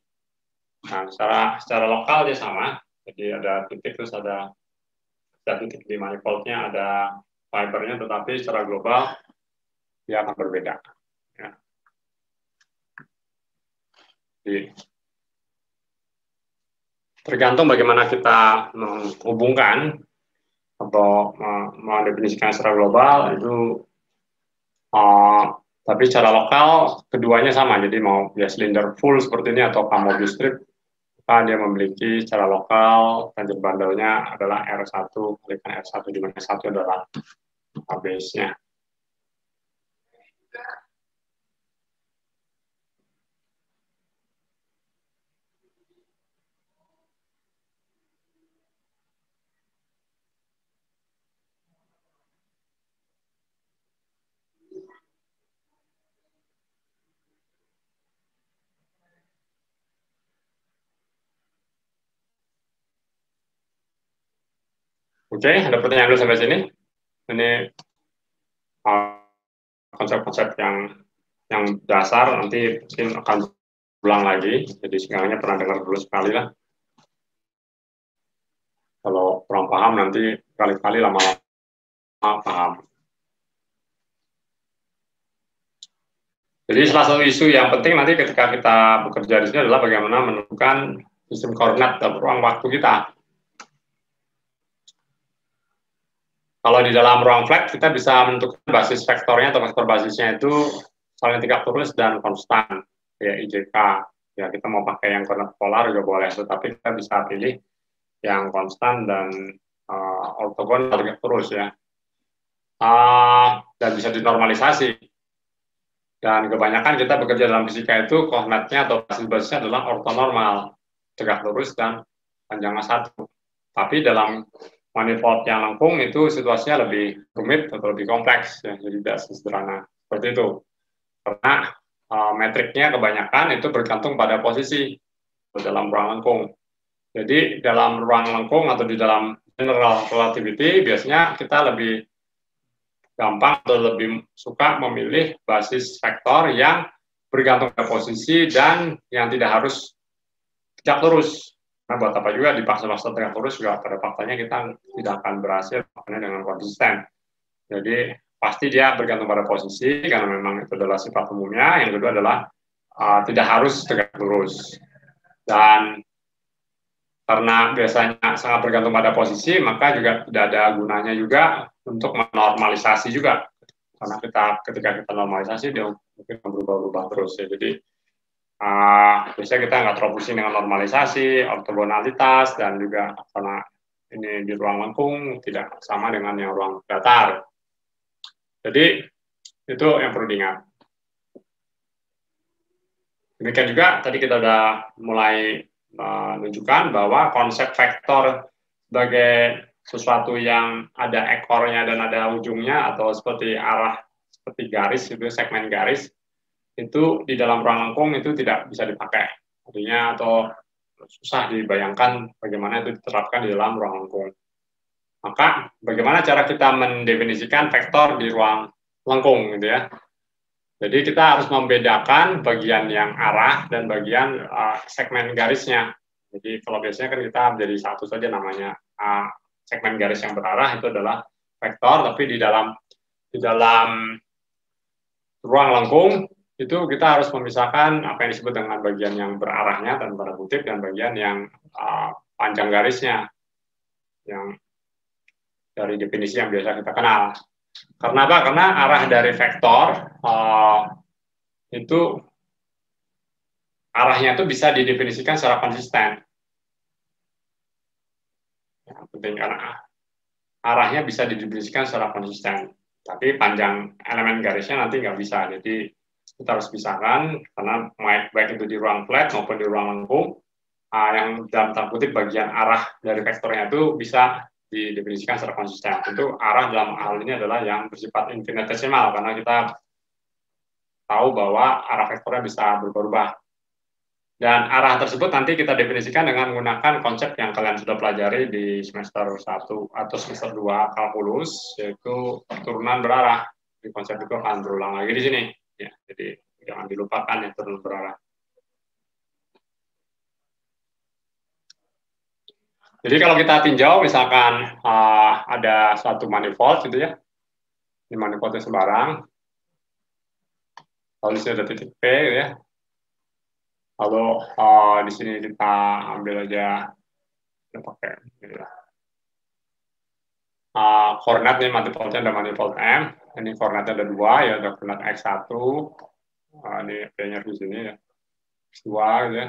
Nah, secara lokal dia sama. Jadi ada titik, terus ada titik di manifoldnya, ada fibernya, tetapi secara global dia akan berbeda. Ya. Jadi, tergantung bagaimana kita menghubungkan atau mendefinisikan secara global itu, tapi secara lokal keduanya sama. Jadi mau dia silinder full seperti ini atau Mobius strip, dia memiliki secara lokal tangent bundle-nya adalah R1 kalikan R1, di mana S1 adalah base-nya. Oke, ada pertanyaan dulu sampai sini? Ini konsep-konsep yang dasar, nanti mungkin akan ulang lagi, jadi sekarangnya pernah dengar dulu sekali lah. Kalau kurang paham nanti kali-kali lama-lama paham. Jadi salah satu isu yang penting nanti ketika kita bekerja di sini adalah bagaimana menentukan sistem koordinat dalam ruang waktu kita. Kalau di dalam ruang flat, kita bisa menentukan basis vektornya atau vektor basisnya itu saling tegak lurus dan konstan, kayak IJK. Ya, kita mau pakai yang koordinat polar juga boleh, tetapi kita bisa pilih yang konstan dan ortogonal tegak lurus ya. Dan bisa dinormalisasi. Dan kebanyakan kita bekerja dalam fisika itu koordinatnya atau basis-basisnya adalah ortonormal, tegak lurus dan panjangnya satu. Tapi dalam manifold yang lengkung itu situasinya lebih rumit atau lebih kompleks, ya, jadi tidak sederhana seperti itu. Karena metriknya kebanyakan itu bergantung pada posisi dalam ruang lengkung. Jadi dalam ruang lengkung atau di dalam general relativity biasanya kita lebih gampang atau lebih suka memilih basis vektor yang bergantung pada posisi dan yang tidak harus tegak lurus. Nah, buat apa juga dipaksa-paksa tegak lurus juga pada faktanya kita tidak akan berhasil dengan konsisten. Jadi pasti dia bergantung pada posisi karena memang itu adalah sifat umumnya. Yang kedua adalah tidak harus tegak lurus. Dan karena biasanya sangat bergantung pada posisi, maka juga tidak ada gunanya juga untuk menormalisasi juga. Karena ketika kita normalisasi, dia mungkin berubah-ubah terus. Ya. Jadi, biasanya kita nggak terlalu pusing dengan normalisasi, ortogonalitas, dan juga karena ini di ruang lengkung tidak sama dengan yang ruang datar. Jadi, itu yang perlu diingat. Demikian juga, tadi kita sudah mulai menunjukkan bahwa konsep vektor sebagai sesuatu yang ada ekornya dan ada ujungnya atau seperti arah seperti garis itu segmen garis itu di dalam ruang lengkung itu tidak bisa dipakai artinya atau susah dibayangkan bagaimana itu diterapkan di dalam ruang lengkung. Maka bagaimana cara kita mendefinisikan vektor di ruang lengkung gitu ya. Jadi kita harus membedakan bagian yang arah dan bagian segmen garisnya. Jadi kalau biasanya kan kita menjadi satu saja namanya segmen garis yang berarah itu adalah vektor, tapi di dalam ruang lengkung itu kita harus memisahkan apa yang disebut dengan bagian yang berarahnya dan tanda kutip dan bagian yang panjang garisnya yang dari definisi yang biasa kita kenal. Karena apa? Karena arah dari vektor itu arahnya itu bisa didefinisikan secara konsisten. Ya, penting karena arahnya bisa didefinisikan secara konsisten. Tapi panjang elemen garisnya nanti nggak bisa. Jadi kita harus pisahkan karena baik itu di ruang flat maupun di ruang lengkung yang dalam tanda kutip bagian arah dari vektornya itu bisa didefinisikan secara konsisten. Tentu arah dalam hal ini adalah yang bersifat infinitesimal karena kita tahu bahwa arah vektornya bisa berubah-ubah. Dan arah tersebut nanti kita definisikan dengan menggunakan konsep yang kalian sudah pelajari di semester 1 atau semester 2 kalkulus, yaitu turunan berarah. Di konsep itu akan berulang lagi di sini. Ya, jadi jangan dilupakan ya turunan berarah. Jadi kalau kita tinjau, misalkan ada suatu manifold gitu ya, ini manifoldnya sembarang, lalu di sini ada titik P gitu ya, lalu di sini kita ambil aja, kita pakai gitu ya. Koordinat nih manifoldnya ada manifold M, ini koordinatnya ada dua ya, ada koordinat X1, ini P-nya di sini ya, X2 gitu ya,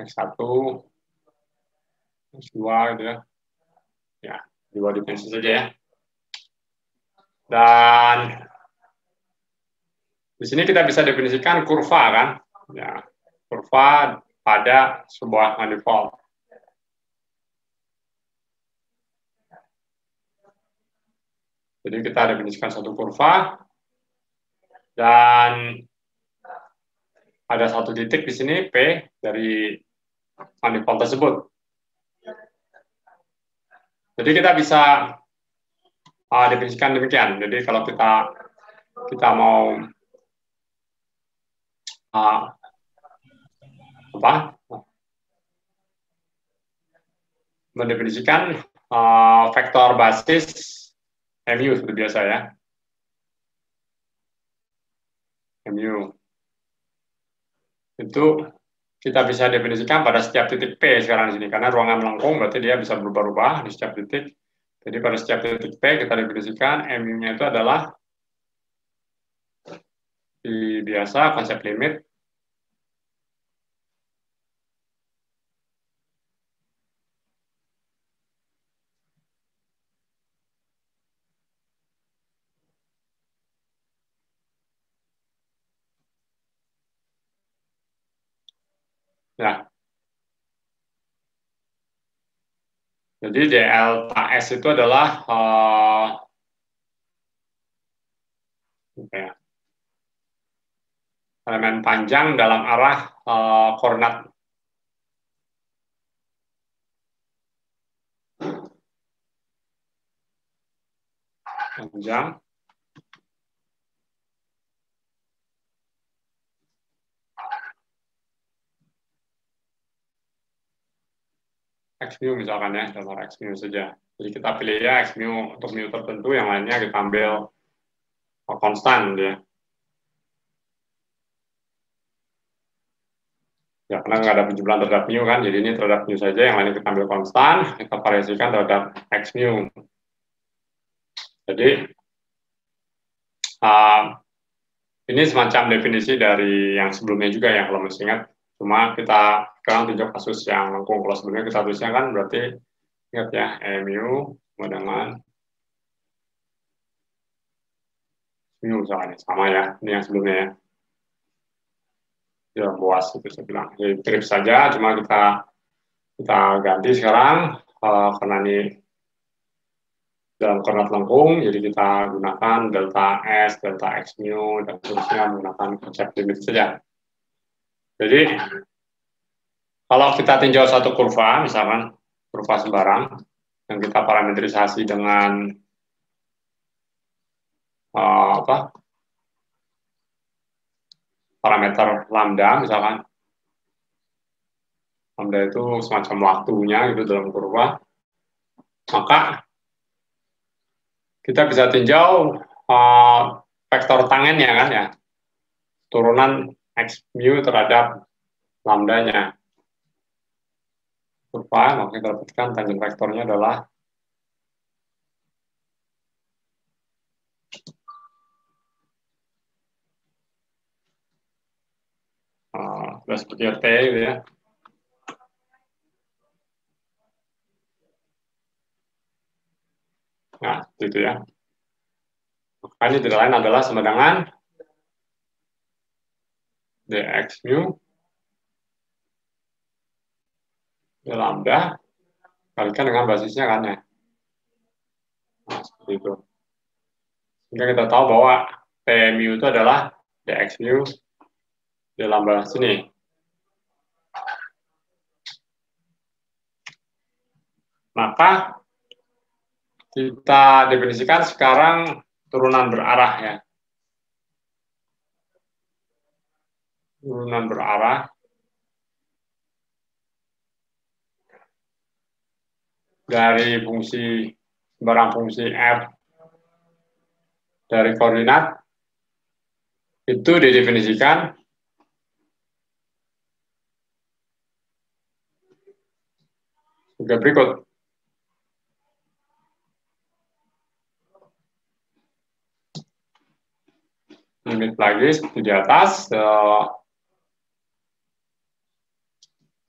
X1, X2 gitu ya, dua dimensi saja ya. Dan di sini kita bisa definisikan kurva kan, ya, kurva pada sebuah manifold. Jadi kita definisikan satu kurva dan ada satu titik di sini P dari manifold tersebut. Jadi kita bisa definisikan demikian. Jadi kalau kita mau mendefinisikan vektor basis MU seperti biasa ya. mu. Itu kita bisa definisikan pada setiap titik P sekarang di sini, karena ruangan melengkung berarti dia bisa berubah-ubah di setiap titik. Jadi pada setiap titik P kita definisikan mu-nya itu adalah biasa konsep limit ya. Jadi delta S itu adalah elemen panjang dalam arah koordinat panjang X mu misalkan ya, dalam arah X mu saja. Jadi kita pilih ya X mu untuk mu tertentu, yang lainnya kita ambil konstan ya. Ya, karena nggak ada penjumlahan terhadap mu kan, jadi ini terhadap mu saja, yang lainnya kita ambil konstan, kita variasikan terhadap X mu. Jadi, ini semacam definisi dari yang sebelumnya juga ya, kalau masih ingat. Cuma kita sekarang tunjuk kasus yang lengkung. Kalau sebelumnya kita tulisnya kan berarti, ingat ya, mu sama dengan mu misalnya, sama ya, ini yang sebelumnya ya. Ya, buas itu saya bilang. Jadi trip saja, cuma kita ganti sekarang karena ini dalam koordinat lengkung, jadi kita gunakan delta S, delta X mu, dan seterusnya menggunakan konsep limit saja. Jadi kalau kita tinjau satu kurva, misalkan kurva sembarang, yang kita parametrisasi dengan parameter lambda, misalkan lambda itu semacam waktunya gitu dalam kurva, maka kita bisa tinjau vektor tangennya kan ya, turunan X mu terhadap lambdanya. Kurva, maka kita dapatkan tangen vektornya adalah seperti T gitu ya. Nah, itu ya. Maka ini tidak lain adalah sama dengan dx mu lambda kalikan dengan basisnya kan ya. Nah, seperti itu. Sehingga kita tahu bahwa P mu itu adalah dx mu di lambda sini. Maka kita definisikan sekarang turunan berarah ya. Turunan berarah dari fungsi barang fungsi f dari koordinat itu didefinisikan sebagai berikut. Limit lagi seperti di atas,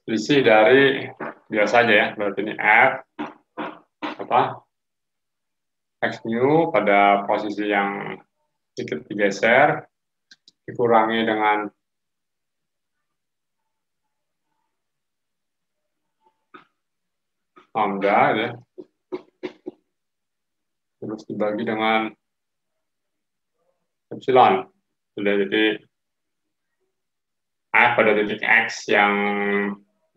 selisih dari biasa aja ya, berarti ini f X mu pada posisi yang sedikit digeser dikurangi dengan lambda ya, terus dibagi dengan epsilon. Jadi f pada titik x yang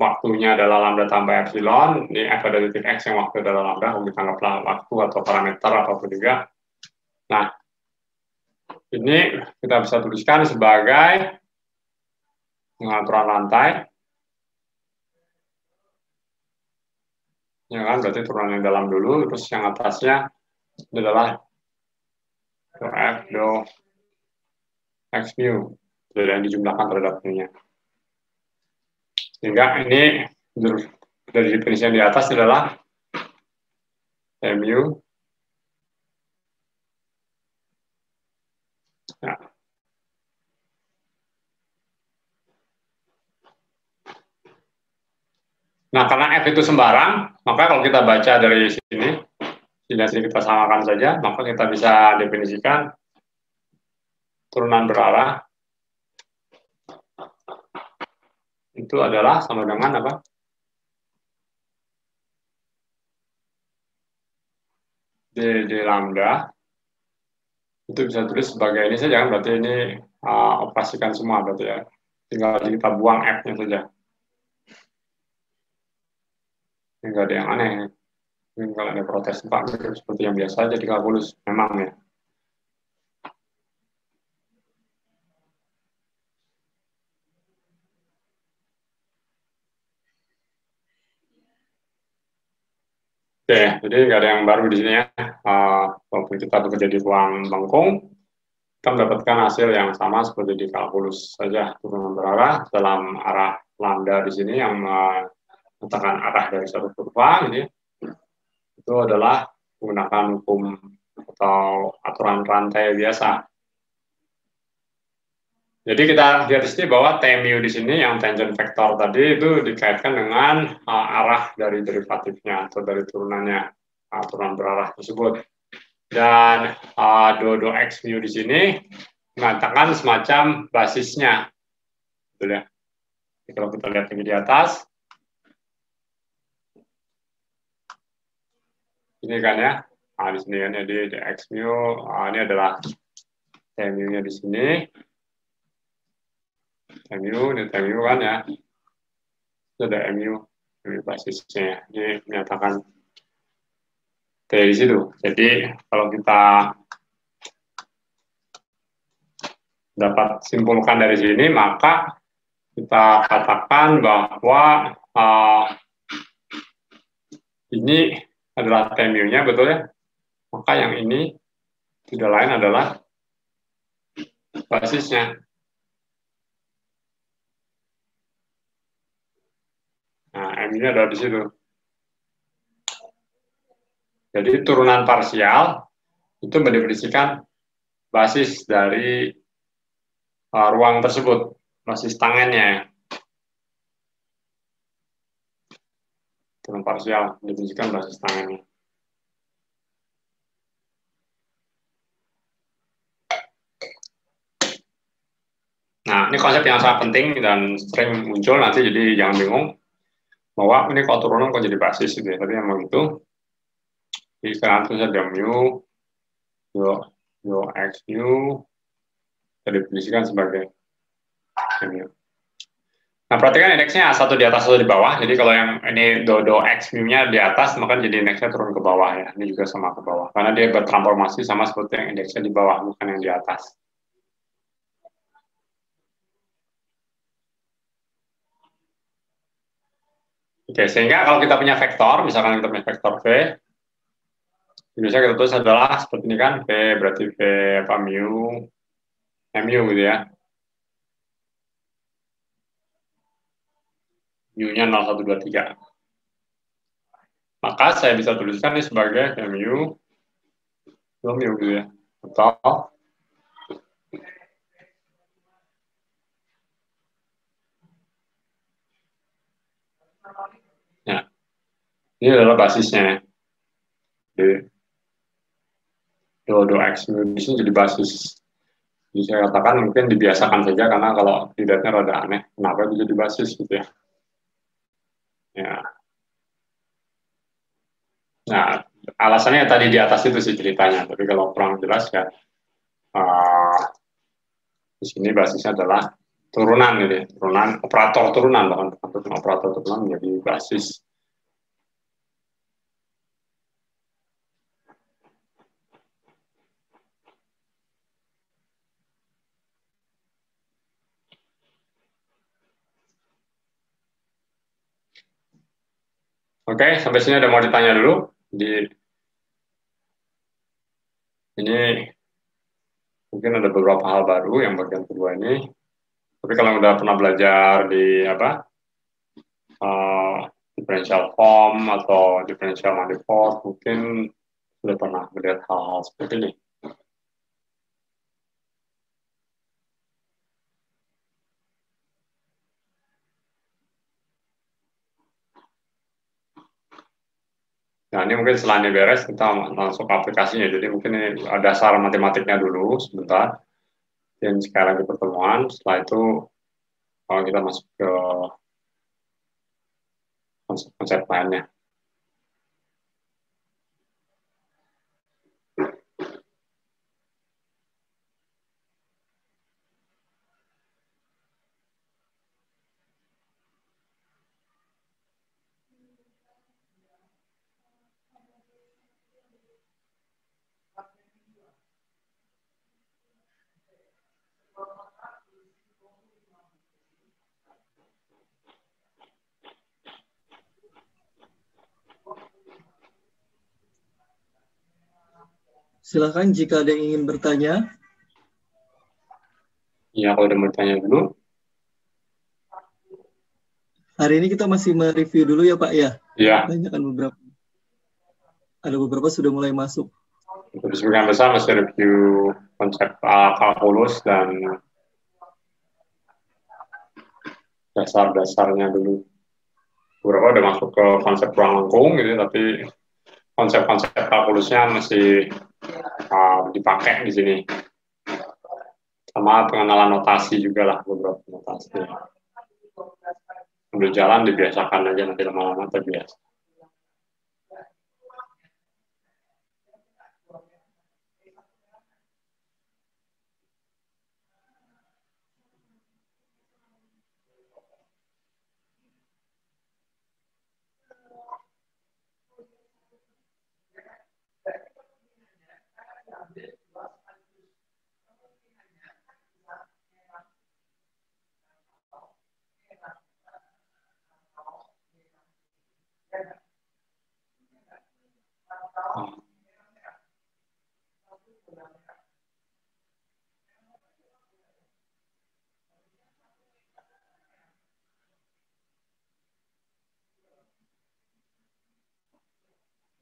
waktunya adalah lambda tambah epsilon, ini f pada titik x yang waktu adalah lambda, kalau kita anggaplah waktu atau parameter apapun juga. Nah, ini kita bisa tuliskan sebagai pengaturan rantai. Ya kan, berarti turunan yang dalam dulu, terus yang atasnya adalah do F, do X mu, yang dijumlahkan terhadap mu-nya. Sehingga ini dari definisi yang di atas adalah mu. Ya. Nah, karena F itu sembarang, maka kalau kita baca dari sini kita samakan saja, maka kita bisa definisikan turunan berarah itu adalah sama dengan apa? D lambda itu bisa tulis sebagai ini saja kan, berarti ini operasikan semua berarti ya. Tinggal kita buang F-nya saja. Enggak ada yang aneh. Mungkin kalau ada protes Pak, seperti yang biasa aja di kalkulus memang ya. Oke, jadi nggak ada yang baru di sini ya. Walaupun kita bekerja di ruang bangkung, kita mendapatkan hasil yang sama seperti di kalkulus saja, turunan berarah dalam arah lambda di sini yang menentukan arah dari satu kurva ini. Itu adalah menggunakan hukum atau aturan rantai biasa. Jadi kita lihat di sini bahwa T mu di sini yang tangent vektor tadi itu dikaitkan dengan arah dari derivatifnya atau dari turunannya, turunan berarah tersebut. Dan dua X mu di sini mengatakan semacam basisnya. Betul ya. Jadi kalau kita lihat lagi di atas, ini kan ya, di sini kan ya, di X mu, ini adalah T mu-nya di sini. Mu, ini mu kan ya, itu ada mu basisnya. Ini menyatakan T di situ. Jadi kalau kita dapat simpulkan dari sini, maka kita katakan bahwa ini adalah T mu-nya, betul ya? Maka yang ini tidak lain adalah basisnya. Nah, M-nya ada di situ. Jadi turunan parsial itu mendefinisikan basis dari ruang tersebut, basis tangannya. Turunan parsial mendefinisikan basis tangannya. Nah, ini konsep yang sangat penting dan sering muncul nanti, jadi jangan bingung bahwa ini kalau turunan kok jadi basis gitu ya. Tapi memang itu. Jadi sekarang itu ada mu, yo X mu, terdefinisikan sebagai mu. Nah, perhatikan indeksnya satu di atas, satu di bawah. Jadi kalau yang ini do X mu-nya di atas, maka jadi indeksnya turun ke bawah ya. Ini juga sama ke bawah. Karena dia bertransformasi sama seperti yang indeksnya di bawah, bukan yang di atas. Oke, sehingga kalau kita punya vektor, misalkan kita punya vektor V, biasanya kita tulis adalah seperti ini kan, V berarti V apa mu, mu gitu ya. Mu-nya 0, 1, 2, 3. Maka saya bisa tuliskan ini sebagai mu, mu gitu ya. Atau ya, ini adalah basisnya. Jadi, do X mu di sini jadi basis. Jadi saya katakan mungkin dibiasakan saja, karena kalau tidaknya rada aneh, kenapa bisa jadi basis gitu ya. Ya. Nah, alasannya tadi di atas itu sih ceritanya, tapi kalau kurang jelas ya, di sini basisnya adalah turunan gitu ya. Turunan, operator turunan, bahkan operator turunan menjadi basis. Oke, sampai sini ada mau ditanya dulu. Ini Mungkin ada beberapa hal baru yang bagian kedua ini. Tapi kalau udah pernah belajar di differential form atau differential manifold, mungkin sudah pernah melihat hal-hal seperti ini. Nah, ini mungkin setelah ini beres, kita langsung ke aplikasinya. Jadi mungkin ini dasar matematiknya dulu sebentar. Dan sekali lagi pertemuan, setelah itu kalau kita masuk ke konsep-konsep lainnya. Silakan jika ada yang ingin bertanya. Iya, kalau ada mau bertanya dulu. Hari ini kita masih mereview dulu ya Pak ya? Iya. Banyak kan beberapa. Ada beberapa sudah mulai masuk. Untuk sebagian besar masih review konsep kalkulus dan dasar-dasarnya dulu. Beberapa udah masuk ke konsep ruang lengkung gitu, tapi konsep-konsep kalkulusnya masih dipakai di sini. Sama pengenalan notasi juga lah, beberapa notasi. Sambil jalan dibiasakan aja, nanti lama-lama terbiasa.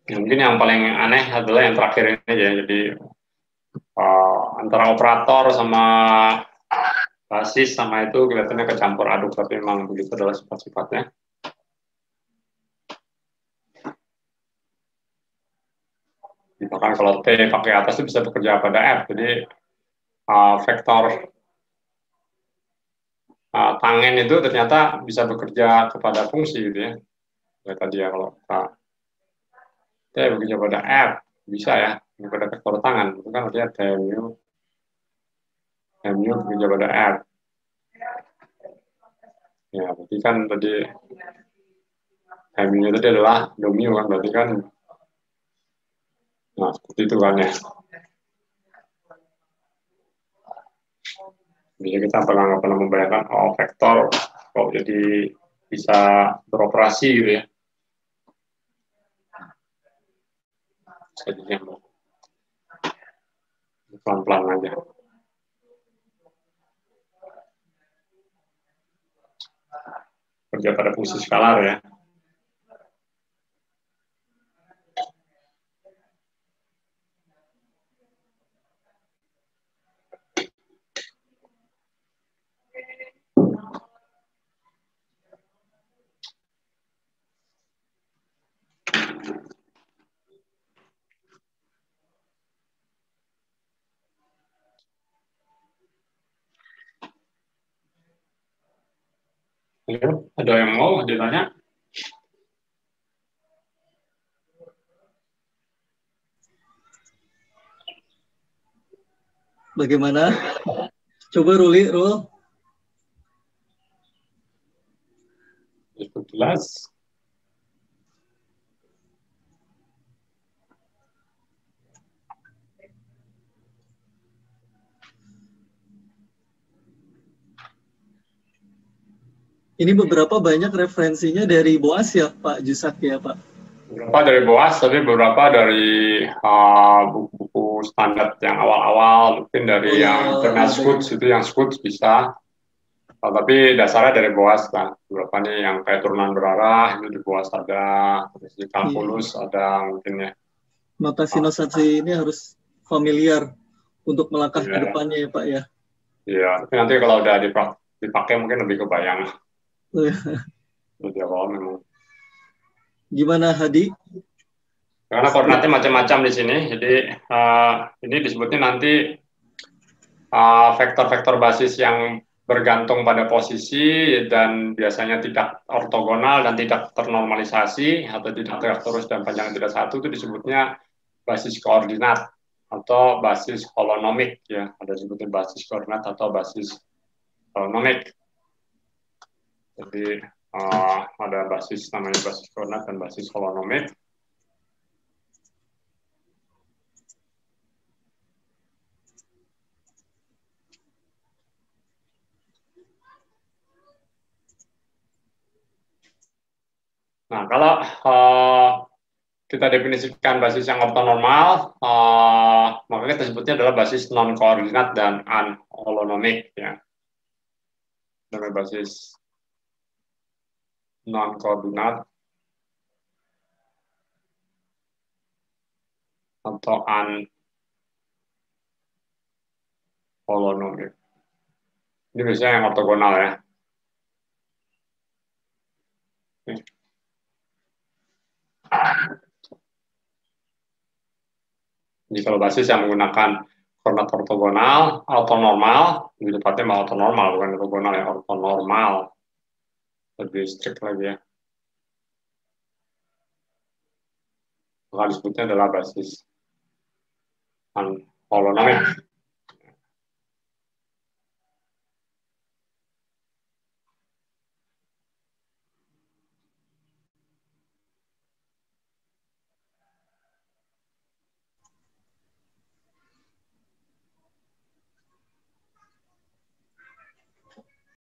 Mungkin yang paling aneh adalah yang terakhir ini aja. Jadi antara operator sama basis sama itu kelihatannya kecampur aduk, tapi memang begitu adalah sifat-sifatnya. Bahkan kalau T pakai atas itu bisa bekerja pada F. Jadi vektor tangen itu ternyata bisa bekerja kepada fungsi gitu ya. Kayak tadi ya, kalau T bekerja pada F, bisa ya, pada vektor tangan. Itu kan artinya T mu bekerja pada F. Ya, berarti kan tadi mu tadi adalah mu kan, berarti kan, nah seperti itu kan ya. Jadi kita nggak pernah membayangkan vektor kok jadi bisa beroperasi gitu ya. Jadinya pelan-pelan aja. Kerja pada fungsi skalar ya. Ada yang mau ditanya? Bagaimana? Coba Ruli. Itu jelas. Ini beberapa banyak referensinya dari Boas ya Pak Jusak ya Pak? Beberapa dari Boas, tapi beberapa dari buku-buku standar yang awal-awal, mungkin dari yang Internet Scouts itu yang Scouts bisa. Tapi dasarnya dari BOAS lah. Beberapa nih yang kayak turunan berarah itu di BOAS ada, terus di kalkulus ada mungkin ya. Notasi ini harus familiar untuk melangkah ke depannya ya Pak ya. Iya, tapi nanti kalau udah dipakai mungkin lebih kebayang. Lebih awal memang. Gimana Hadi? Karena koordinatnya macam-macam di sini, jadi ini disebutnya nanti vektor-vektor basis yang bergantung pada posisi dan biasanya tidak ortogonal dan tidak ternormalisasi atau tidak tegak lurus dan panjang tidak satu itu disebutnya basis koordinat atau basis holonomik ya, ada disebutnya basis koordinat atau basis holonomik. Jadi ada basis namanya basis koordinat dan basis holonomik. Nah, kalau kita definisikan basis yang ortonormal, maka kita sebutnya adalah basis non-koordinat dan anholonomik. Ya. Dengan basis non-koordinat atau anholonomik. Ini biasanya yang ortogonal ya. Jadi kalau basis yang menggunakan koordinat ortogonal, ortonormal, lebih tepatnya malah ortonormal, bukan ortogonal ya, ortonormal. Lebih strict lagi ya. Maka disebutnya adalah basis holonomik.